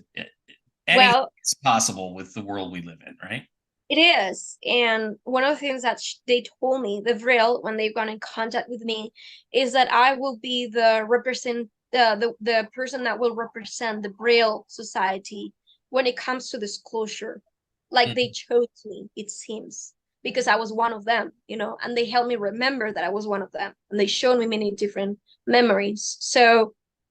anything Well, is possible with the world we live in, right? it is. And one of the things that they told me, the Vril, when they've gone in contact with me, is that I will be the person that will represent the Braille Society when it comes to disclosure. Like they Mhm. chose me, it seems, because I was one of them, and they helped me remember that I was one of them. And they showed me many different memories.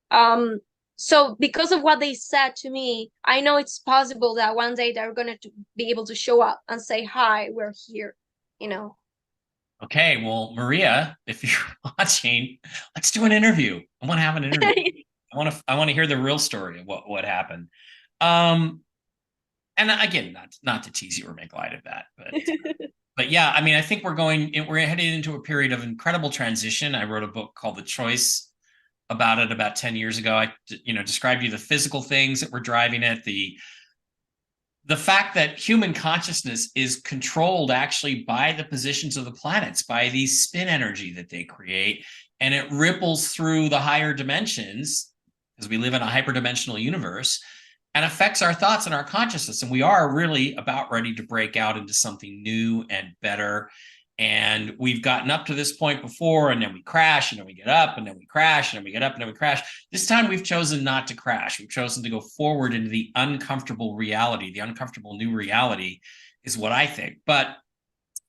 Um, so because of what they said to me, I know it's possible that one day they're going to be able to show up and say, "Hi, we're here," you know. Okay, well, Maria, if you're watching, let's do an interview. I want to have an interview. I want to hear the real story of what happened. Um, and again, not to tease you or make light of that, but yeah, I mean, I think we're heading into a period of incredible transition. I wrote a book called The Choice about it about 10 years ago. I described you the physical things that were driving it, the fact that human consciousness is controlled actually by the positions of the planets, by the spin energy that they create, and it ripples through the higher dimensions, because we live in a hyperdimensional universe, and affects our thoughts and our consciousness. And we are really about ready to break out into something new and better. And we've gotten up to this point before, and then we crash, and then we get up, and then we crash, and then we get up, and then we crash. This time we've chosen not to crash. We've chosen to go forward into the uncomfortable reality. The uncomfortable new reality is what I think. But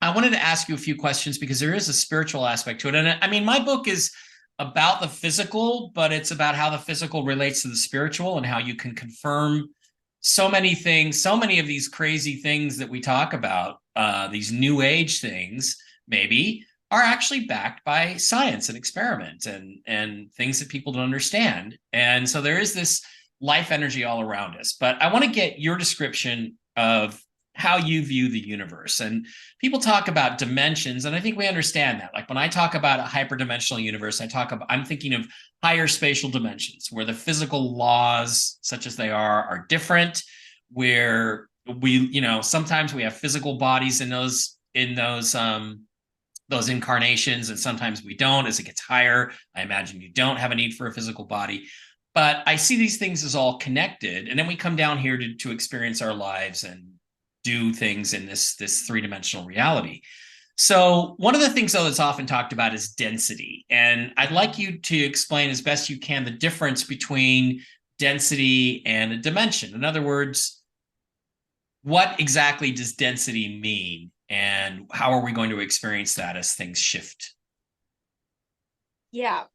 I wanted to ask you a few questions because there is a spiritual aspect to it. And I mean, my book is about the physical, but it's about how the physical relates to the spiritual and how you can confirm so many things, so many of these crazy things that we talk about, these new age things, maybe, are actually backed by science and experiment and things that people don't understand. And so there is this life energy all around us. But I want to get your description of how you view the universe. And people talk about dimensions, and I think we understand that. Like when I talk about a hyperdimensional universe, I'm thinking of higher spatial dimensions where the physical laws, such as they are different, where sometimes we have physical bodies in those incarnations, and sometimes we don't. As it gets higher, I imagine you don't have a need for a physical body. But I see these things as all connected, and then we come down here to experience our lives and do things in this three-dimensional reality. So one of the things, though, that's often talked about is density. And I'd like you to explain as best you can the difference between density and a dimension. In other words, what exactly does density mean? And how are we going to experience that as things shift? Yeah.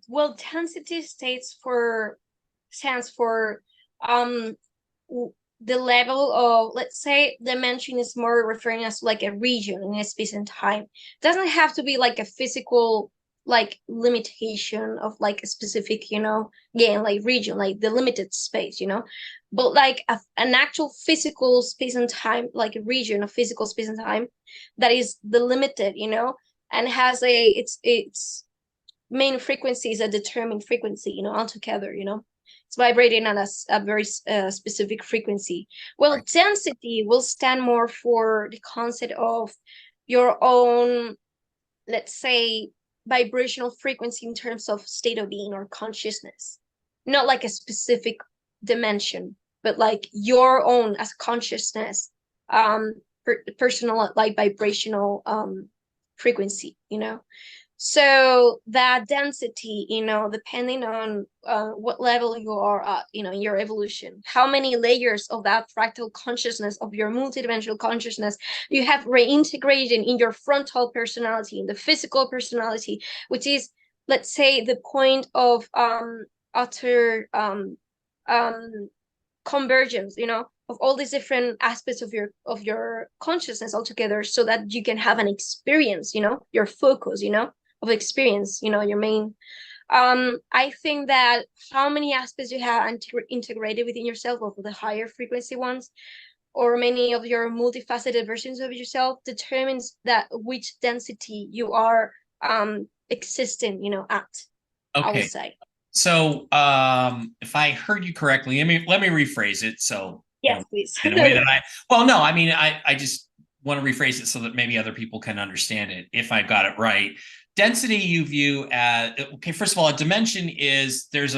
Well, density stands for um the level of, let's say, dimension is more referring as like a region in a space and time. It doesn't have to be like a physical like limitation of like a specific, again, like region, like the limited space, but like an actual physical space and time, like a region of physical space and time that is delimited, and has its main frequency is a determined frequency, altogether, it's vibrating at a very specific frequency. Well, Right. density will stand more for the concept of your own, let's say, vibrational frequency in terms of state of being or consciousness. Not like a specific dimension, but like your own as consciousness, personal like vibrational frequency, So that density, depending on what level you are at, in your evolution, how many layers of that fractal consciousness, of your multidimensional consciousness, you have reintegrated in your frontal personality, in the physical personality, which is let's say, the point of utter um convergence, of all these different aspects of your consciousness altogether, so that you can have an experience, your focus, of experience, your main. I think that how many aspects you have integrated within yourself, of the higher frequency ones, or many of your multifaceted versions of yourself, determines that which density you are existing, at, I will Okay. say. So, if I heard you correctly, let me rephrase it. So, Yes, please. in a way that well, no, I mean, I just want to rephrase it so that maybe other people can understand it. If I got it right, density you view as, okay. First of all, a dimension is there's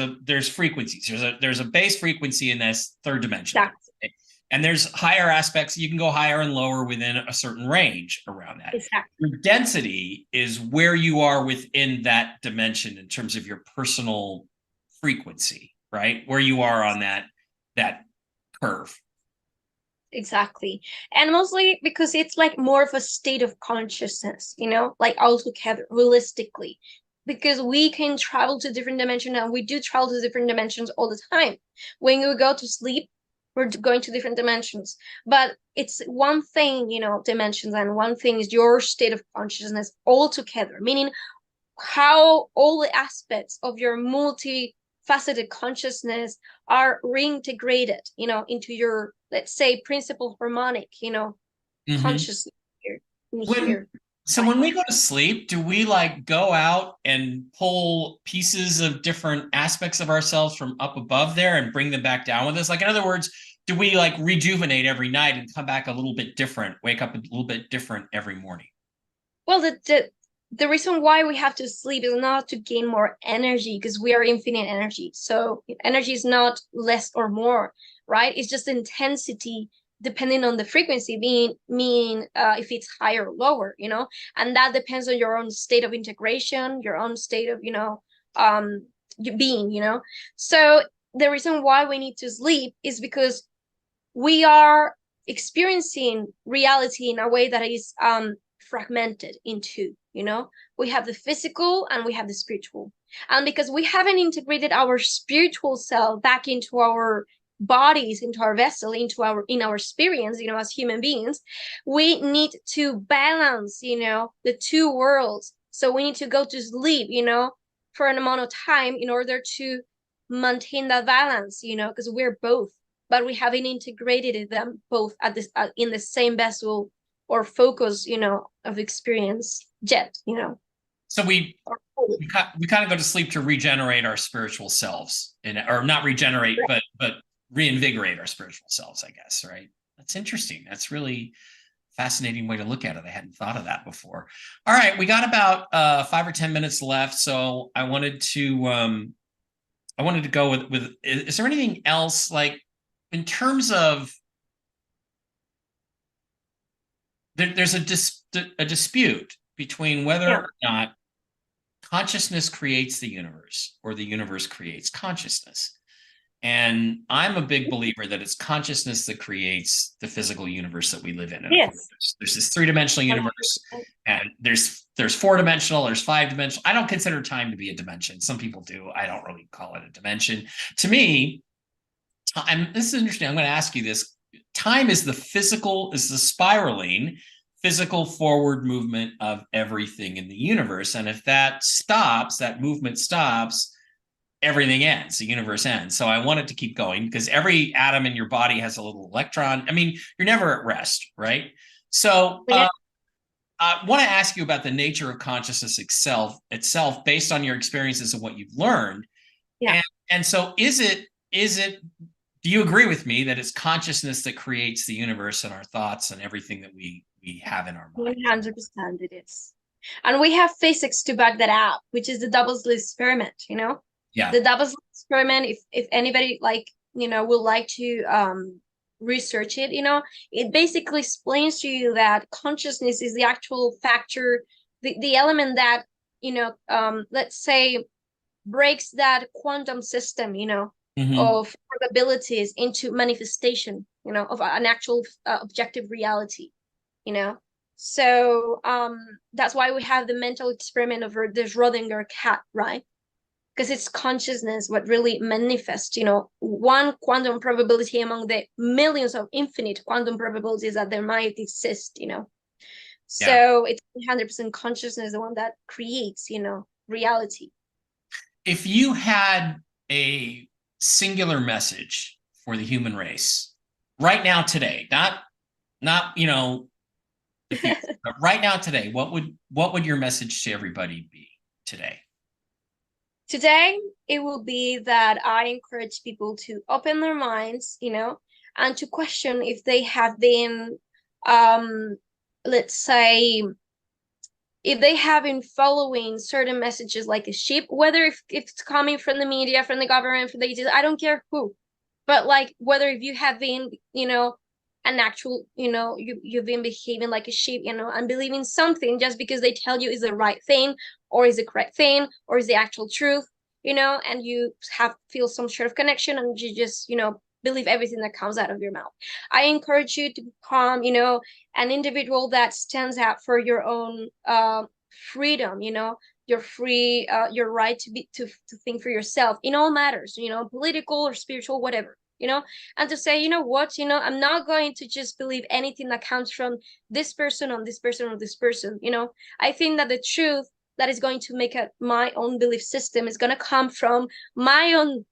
frequencies. There's a base frequency in this third dimension. Exactly. Okay? And there's higher aspects. You can go higher and lower within a certain range around that. Exactly. Your density is where you are within that dimension in terms of your personal frequency, right? Where you are on that curve. Exactly. And mostly because it's like more of a state of consciousness, like altogether, holistically. Because we can travel to different dimensions, and we do travel to different dimensions all the time. When we go to sleep, we're going to different dimensions. But it's one thing, dimensions, and one thing is your state of consciousness altogether, meaning how all the aspects of your multifaceted consciousness are reintegrated, into your, let's say, principal harmonic, Mm-hmm. consciousness here, in When here. so Like, when we go to sleep, do we like go out and pull pieces of different aspects of ourselves from up above there and bring them back down with us? Like, in other words, do we like rejuvenate every night and come back a little bit different, wake up a little bit different every morning? well, the reason why we have to sleep is not to gain more energy, because we are infinite energy. So energy is not less or more, right? It's just intensity depending on the frequency, meaning if it's higher or lower, and that depends on your own state of integration, your own state of, being, So the reason why we need to sleep is because we are experiencing reality in a way that is fragmented into, we have the physical and we have the spiritual, and because we haven't integrated our spiritual self back into our bodies, into our vessel, into our experience, as human beings, we need to balance, the two worlds. So we need to go to sleep, for an amount of time in order to maintain that balance, because we're both, but we haven't integrated them both at this in the same vessel or focus, of experience yet, So we kind of go to sleep to regenerate our spiritual selves, or not regenerate, but reinvigorate our spiritual selves, I guess, right? That's interesting. That's really fascinating way to look at it. I hadn't thought of that before. All right, we got about 5 or 10 minutes left, so I wanted to go with is there anything else, like, in terms of there's a dispute between whether Yeah. or not consciousness creates the universe or the universe creates consciousness. And I'm a big believer that it's consciousness that creates the physical universe that we live in. And of course, Yes. there's this three-dimensional universe, and there's four-dimensional, there's five-dimensional. I don't consider time to be a dimension. Some people do. I don't really call it a dimension. To me, time, this is interesting. I'm going to ask you this. Time is the spiraling physical forward movement of everything in the universe. And if that stops, that movement stops, everything ends, the universe ends. So I want it to keep going because every atom in your body has a little electron. I mean, you're never at rest, right? So Yeah. I want to ask you about the nature of consciousness itself based on your experiences and what you've learned. Yeah. And so is it do you agree with me that it's consciousness that creates the universe and our thoughts and everything that we have in our mind? 100% it is. And we have physics to back that up, which is the double slit experiment, Yeah. The double slit experiment, if anybody, like, would like to research it, it basically explains to you that consciousness is the actual factor, the element that, let's say, breaks that quantum system, Mm-hmm. of probabilities into manifestation, of an actual objective reality, you know. So that's why we have the mental experiment of this Rodinger cat, right? Because it's consciousness what really manifests, one quantum probability among the millions of infinite quantum probabilities that there might exist. Yeah. So it's 100% consciousness, the one that creates, reality. If you had a singular message for the human race right now, today, not the future, but right now, today, what would your message to everybody be today? Today, it will be that I encourage people to open their minds, and to question if they have been, um, let's say, if they have been following certain messages like a sheep, whether if it's coming from the media, from the government, from the agencies, I don't care who, but like whether if you have been, an actual, you've been behaving like a sheep, and believing something just because they tell you is the right thing or is the correct thing or is the actual truth, and you have feel some sort of connection and you just, believe everything that comes out of your mouth. I encourage you to become, an individual that stands out for your own freedom, your right to think for yourself in all matters, political or spiritual, whatever, and to say, what, I'm not going to just believe anything that comes from this person on this person or this person. I think that the truth that is going to make my own belief system is going to come from my own,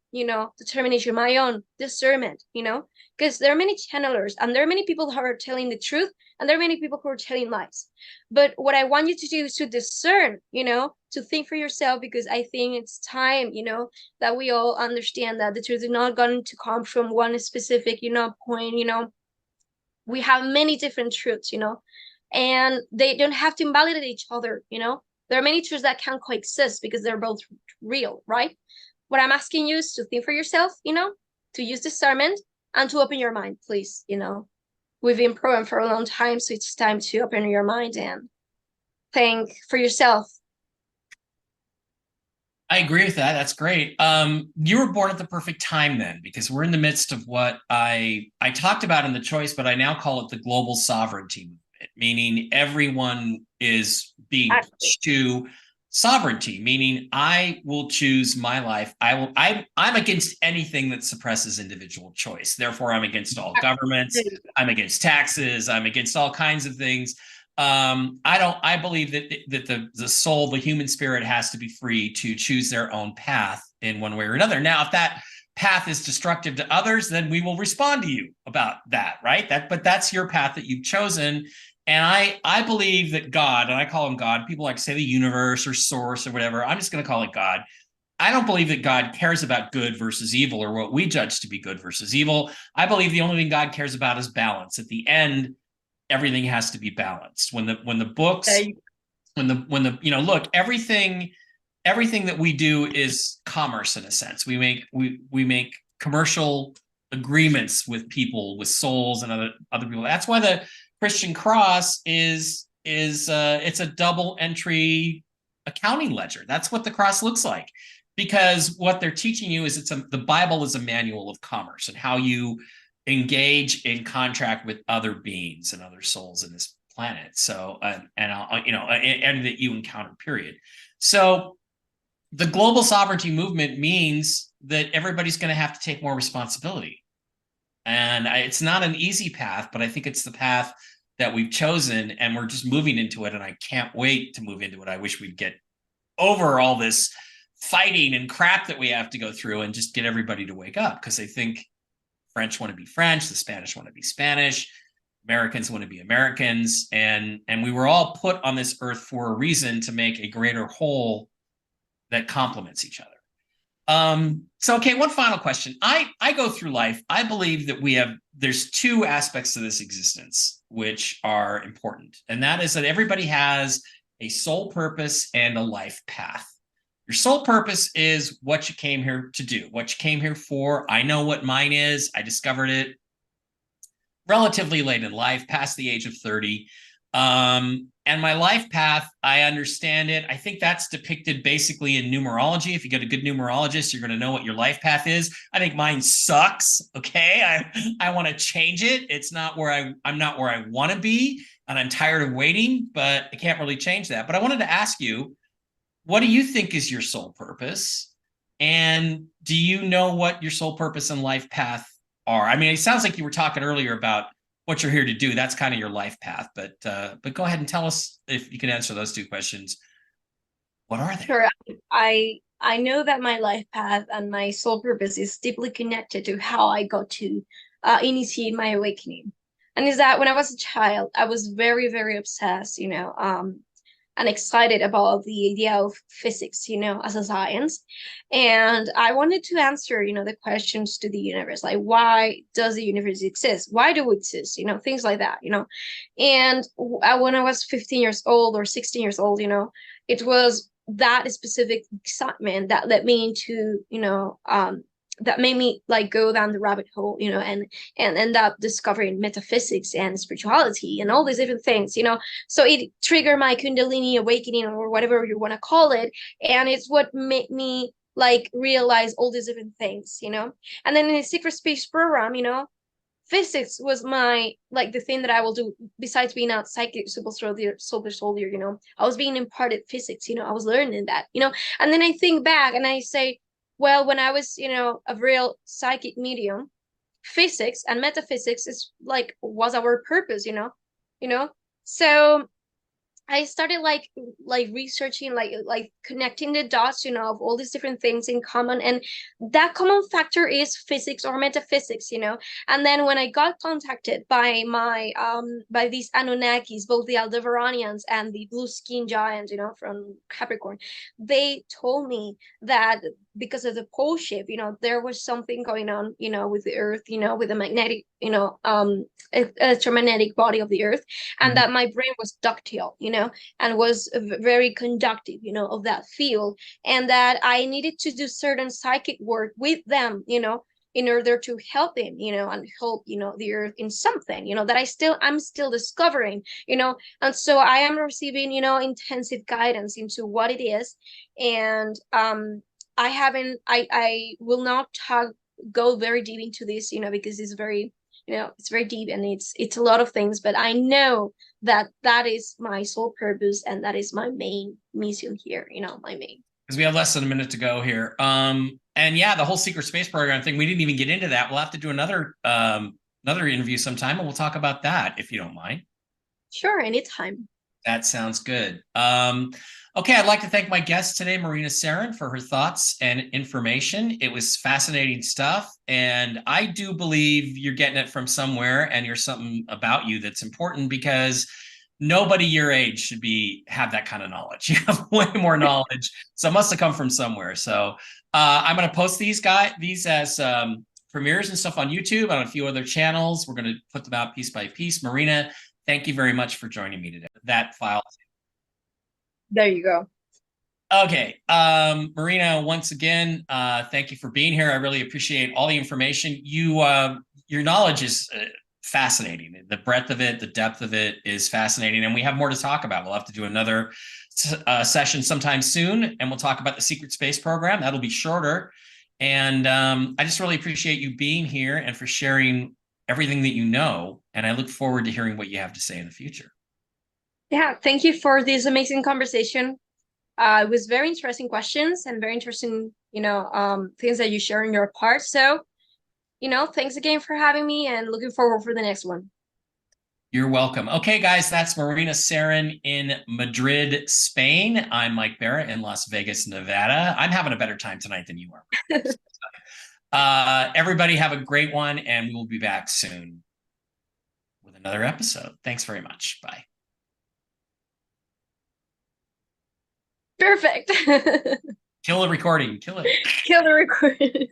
determination, my own discernment, because there are many channelers and there are many people who are telling the truth and there are many people who are telling lies. But what I want you to do is to discern, to think for yourself, because I think it's time, that we all understand that the truth is not going to come from one specific, point. We have many different truths, and they don't have to invalidate each other. There are many truths that can coexist because they're both real, right? What I'm asking you is to think for yourself, to use discernment and to open your mind, please. We've been proven for a long time, so it's time to open your mind and think for yourself. I agree with that. That's great. You were born at the perfect time then, because we're in the midst of what I talked about in the choice, but I now call it the global sovereignty movement, meaning everyone is being Actually, pushed to sovereignty, meaning I will choose my life. I'm against anything that suppresses individual choice. Therefore, I'm against all governments. I'm against taxes. I'm against all kinds of things. I believe that the soul, the human spirit, has to be free to choose their own path in one way or another. Now, if that path is destructive to others, then we will respond to you about that, right? But that's your path that you've chosen. And I believe that God, and I call him God, people like to say the universe or source or whatever. I'm just going to call it God. I don't believe that God cares about good versus evil or what we judge to be good versus evil. I believe the only thing God cares about is balance. At the end, everything has to be balanced. When the books, look, everything that we do is commerce in a sense. We make commercial agreements with people, with souls and other people. That's why the Christian cross is it's a double entry accounting ledger. That's what the cross looks like, because what they're teaching you is the Bible is a manual of commerce and how you engage in contract with other beings and other souls in this planet. So and that you encounter, period. So the global sovereignty movement means that everybody's going to have to take more responsibility, and it's not an easy path, but I think it's the path that we've chosen, and we're just moving into it, and I can't wait to move into it. I wish we'd get over all this fighting and crap that we have to go through and just get everybody to wake up, because I think French want to be French, the Spanish want to be Spanish, Americans want to be Americans, and we were all put on this earth for a reason, to make a greater whole that complements each other. So okay, one final question. I go through life. I believe that there's two aspects to this existence which are important, and that is that everybody has a soul purpose and a life path. Your soul purpose is what you came here to do, what you came here for. I know what mine is. I discovered it relatively late in life, past the age of 30. And my life path, I understand it. I think that's depicted basically in numerology. If you get a good numerologist, you're going to know what your life path is. I think mine sucks. Okay. I want to change it. It's not where I'm not where I want to be. And I'm tired of waiting, but I can't really change that. But I wanted to ask you, what do you think is your soul purpose? And do you know what your soul purpose and life path are? I mean, it sounds like you were talking earlier about what you're here to do. That's kind of your life path. But go ahead and tell us if you can answer those two questions. What are they? Sure. I know that my life path and my soul purpose is deeply connected to how I got to initiate my awakening. And is that when I was a child, I was very, very obsessed, and excited about the idea of physics, as a science. And I wanted to answer, the questions to the universe, like why does the universe exist? Why do we exist? Things like that. And when I was 15 years old or 16 years old, it was that specific excitement that led me into, that made me like go down the rabbit hole, and end up discovering metaphysics and spirituality and all these different things. So it triggered my Kundalini awakening or whatever you want to call it. And it's what made me like realize all these different things. And then in the secret space program, physics was my like the thing that I will do besides being a psychic super soldier. I was being imparted physics, I was learning that. And then I think back and I say, well, when I was, a real psychic medium, physics and metaphysics is like was our purpose. So I started like researching, like connecting the dots, of all these different things in common. And that common factor is physics or metaphysics. And then when I got contacted by by these Anunnakis, both the Aldebaranians and the blue skin giants, from Capricorn, they told me that because of the pole shift, there was something going on, with the earth, with the magnetic, electromagnetic body of the earth, and Mhm. that my brain was ductile, and was very conductive, of that field, and that I needed to do certain psychic work with them, in order to help them, and help, the earth in something, that I'm still discovering, and so I am receiving, intensive guidance into what it is. And I will not go very deep into this, because it's very deep, and it's a lot of things, but I know that that is my sole purpose, and that is my main mission here, my main. Because we have less than a minute to go here. And yeah, the whole secret space program thing, we didn't even get into that. We'll have to do another interview sometime, and we'll talk about that if you don't mind. Sure, anytime. That sounds good. Okay, I'd like to thank my guest today, Marina Seren, for her thoughts and information. It was fascinating stuff, and I do believe you're getting it from somewhere, and there's something about you that's important because nobody your age should have that kind of knowledge. You have way more knowledge, so it must have come from somewhere. So I'm going to post these as premieres and stuff on YouTube on a few other channels. We're going to put them out piece by piece. Marina, thank you very much for joining me today. That file. There you go. Okay. Marina, once again, thank you for being here. I really appreciate all the information. Your knowledge is fascinating. The breadth of it, the depth of it is fascinating. And we have more to talk about. We'll have to do another session sometime soon, and we'll talk about the secret space program. That'll be shorter. And I just really appreciate you being here and for sharing everything that you know. And I look forward to hearing what you have to say in the future. Yeah, thank you for this amazing conversation. It was very interesting questions and very interesting, things that you share in your part. So, thanks again for having me, and looking forward for the next one. You're welcome. Okay, guys, that's Marina Seren in Madrid, Spain. I'm Mike Bara in Las Vegas, Nevada. I'm having a better time tonight than you are. Everybody have a great one, and we will be back soon with another episode. Thanks very much. Bye. Perfect. Kill the recording. Kill it. Kill the recording.